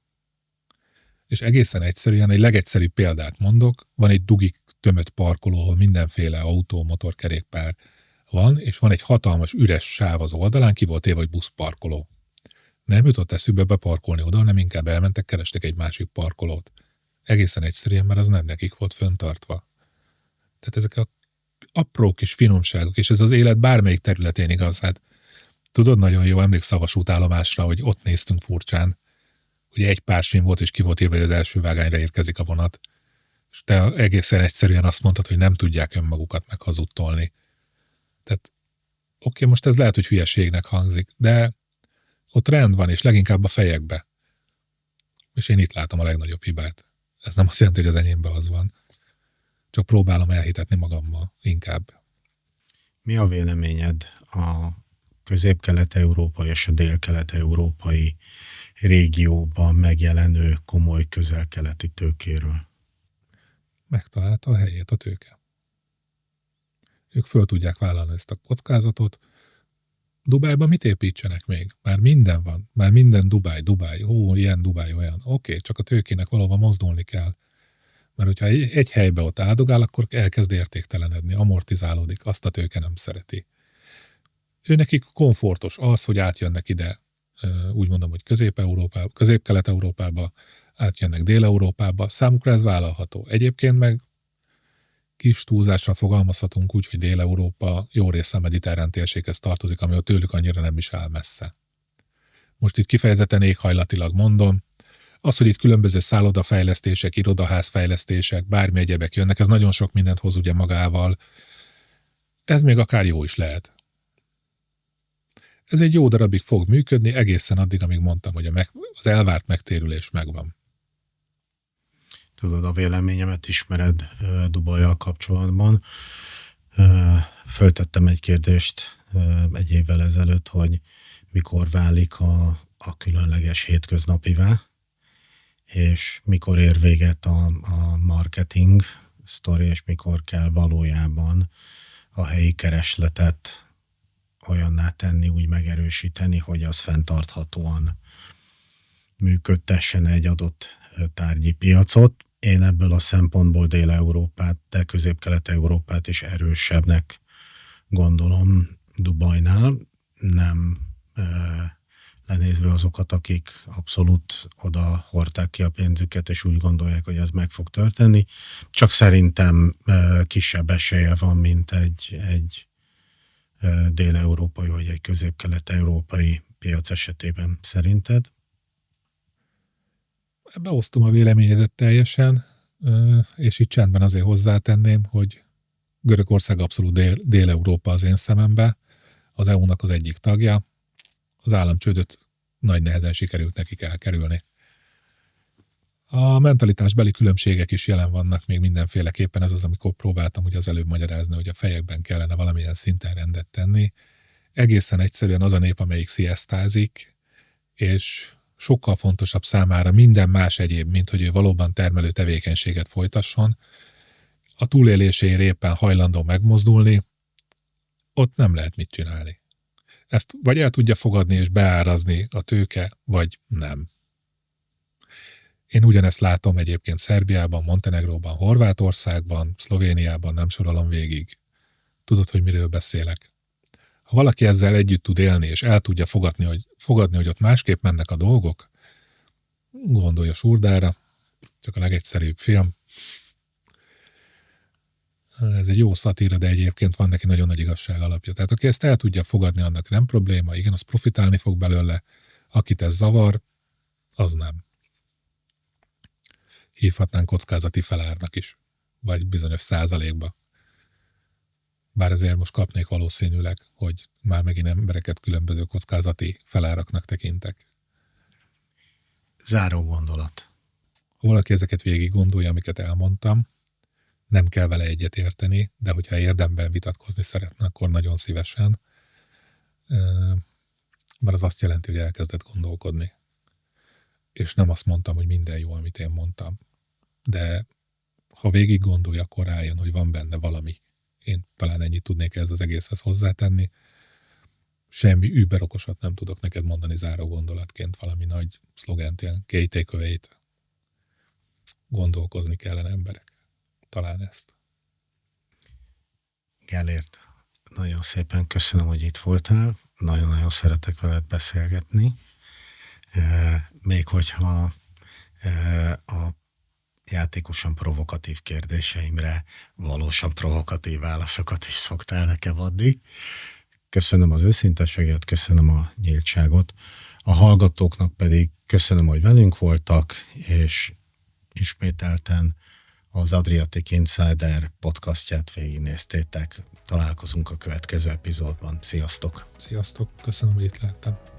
És egészen egyszerűen, egy legegyszerűbb példát mondok, van egy dugik tömött parkoló, ahol mindenféle autó, motor, kerékpár van, és van egy hatalmas üres sáv az oldalán, ki volt téve, hogy buszparkoló. Nem jutott eszükbe beparkolni oda, hanem inkább elmentek, kerestek egy másik parkolót. Egészen egyszerűen, mert az nem nekik volt föntartva. Tehát ezek a apró kis finomságok, és ez az élet bármelyik területén igaz. Hát tudod, nagyon jó, emlékszel a vasútállomásra, hogy ott néztünk furcsán, hogy egy pársfin volt, és ki volt írva, hogy az első vágányra érkezik a vonat. És te egészen egyszerűen azt mondtad, hogy nem tudják önmagukat meghazudtolni. Tehát oké, most ez lehet, hogy hülyeségnek hangzik, de ott rend van, és leginkább a fejekbe. És én itt látom a legnagyobb hibát. Ez nem azt jelenti, hogy az enyémben az van. Csak próbálom elhitetni magammal inkább. Mi a véleményed a közép-kelet-európai és a dél-kelet-európai régióban megjelenő komoly közel-keleti tőkéről? Megtalálta a helyét a tőke. Ők föl tudják vállalni ezt a kockázatot. Dubájban mit építsenek még? Már minden van. Már minden Dubáj. Ó, ilyen Dubáj, olyan. Oké, csak a tőkének valahova mozdulni kell. Mert hogyha egy helybe ott áldogál, akkor elkezd értéktelenedni, amortizálódik, azt a tőke nem szereti. Ő nekik komfortos az, hogy átjönnek ide, úgy mondom, hogy Közép-Kelet-Európába, átjönnek Dél-Európába, számukra ez vállalható. Egyébként meg kis túlzással fogalmazhatunk úgy, hogy Dél-Európa jó része a mediterrán térséghez tartozik, ami ott tőlük annyira nem is áll messze. Most itt kifejezetten éghajlatilag mondom, az, hogy itt különböző szállodafejlesztések, irodaházfejlesztések, bármi egyebek jönnek, ez nagyon sok mindent hoz ugye magával. Ez még akár jó is lehet. Ez egy jó darabig fog működni, egészen addig, amíg mondtam, hogy az elvárt megtérülés megvan. Tudod, a véleményemet ismered Dubajjal kapcsolatban. Föltettem egy kérdést egy évvel ezelőtt, hogy mikor válik a különleges hétköznapivá, és mikor ér véget a marketing sztori, és mikor kell valójában a helyi keresletet olyanná tenni, úgy megerősíteni, hogy az fenntarthatóan működtessen egy adott tárgyi piacot. Én ebből a szempontból Dél-Európát, de Közép-Kelet-Európát is erősebbnek gondolom Dubajnál, nem lenézve azokat, akik abszolút oda hordták ki a pénzüket, és úgy gondolják, hogy ez meg fog történni. Csak szerintem kisebb esélye van, mint egy dél-európai vagy egy közép-kelet-európai piac esetében. Szerinted? Beosztom a véleményedet teljesen, és itt csendben azért hozzátenném, hogy Görögország abszolút Dél-Európa az én szemembe, az EU-nak az egyik tagja. Az államcsődöt nagy nehezen sikerült nekik elkerülni. A mentalitásbeli különbségek is jelen vannak még mindenféleképpen, ez az, amikor próbáltam ugye az előbb magyarázni, hogy a fejekben kellene valamilyen szinten rendet tenni. Egészen egyszerűen az a nép, amelyik sziasztázik, és sokkal fontosabb számára minden más egyéb, mint hogy ő valóban termelő tevékenységet folytasson, a túléléséért éppen hajlandó megmozdulni, ott nem lehet mit csinálni. Ezt vagy el tudja fogadni és beárazni a tőke, vagy nem. Én ugyanezt látom egyébként Szerbiában, Montenegróban, Horvátországban, Szlovéniában, nem sorolom végig. Tudod, hogy miről beszélek. Ha valaki ezzel együtt tud élni, és el tudja fogadni, hogy ott másképp mennek a dolgok, gondolj a Surdára, csak a legegyszerűbb film. Ez egy jó szatíra, de egyébként van neki nagyon nagy igazság alapja. Tehát aki ezt el tudja fogadni, annak nem probléma, igen, az profitálni fog belőle, akit ez zavar, az nem. Hívhatnánk kockázati felárnak is, vagy bizonyos százalékba. Bár ezért most kapnék valószínűleg, hogy már megint embereket különböző kockázati feláraknak tekintek. Záró gondolat. Ha valaki ezeket végig gondolja, amiket elmondtam, nem kell vele egyet érteni, de hogyha érdemben vitatkozni szeretne, akkor nagyon szívesen. Mert az azt jelenti, hogy elkezdett gondolkodni. És nem azt mondtam, hogy minden jó, amit én mondtam. De ha végig gondolja, akkor rájön, hogy van benne valami. Én talán ennyit tudnék ez az egészhez hozzátenni. Semmi überokosat nem tudok neked mondani záró gondolatként, valami nagy szlogent, ilyen key takeaway-t. Gondolkozni kellene emberek. Talán ezt. Gellért, nagyon szépen köszönöm, hogy itt voltál. Nagyon-nagyon szeretek veled beszélgetni. Még hogyha a játékosan provokatív kérdéseimre valósan provokatív válaszokat is szoktál nekem adni. Köszönöm az őszinteséget, köszönöm a nyíltságot. A hallgatóknak pedig köszönöm, hogy velünk voltak, és ismételten az Adriatic Insider podcastját végignéztétek. Találkozunk a következő epizódban. Sziasztok! Sziasztok! Köszönöm, hogy itt lehettem.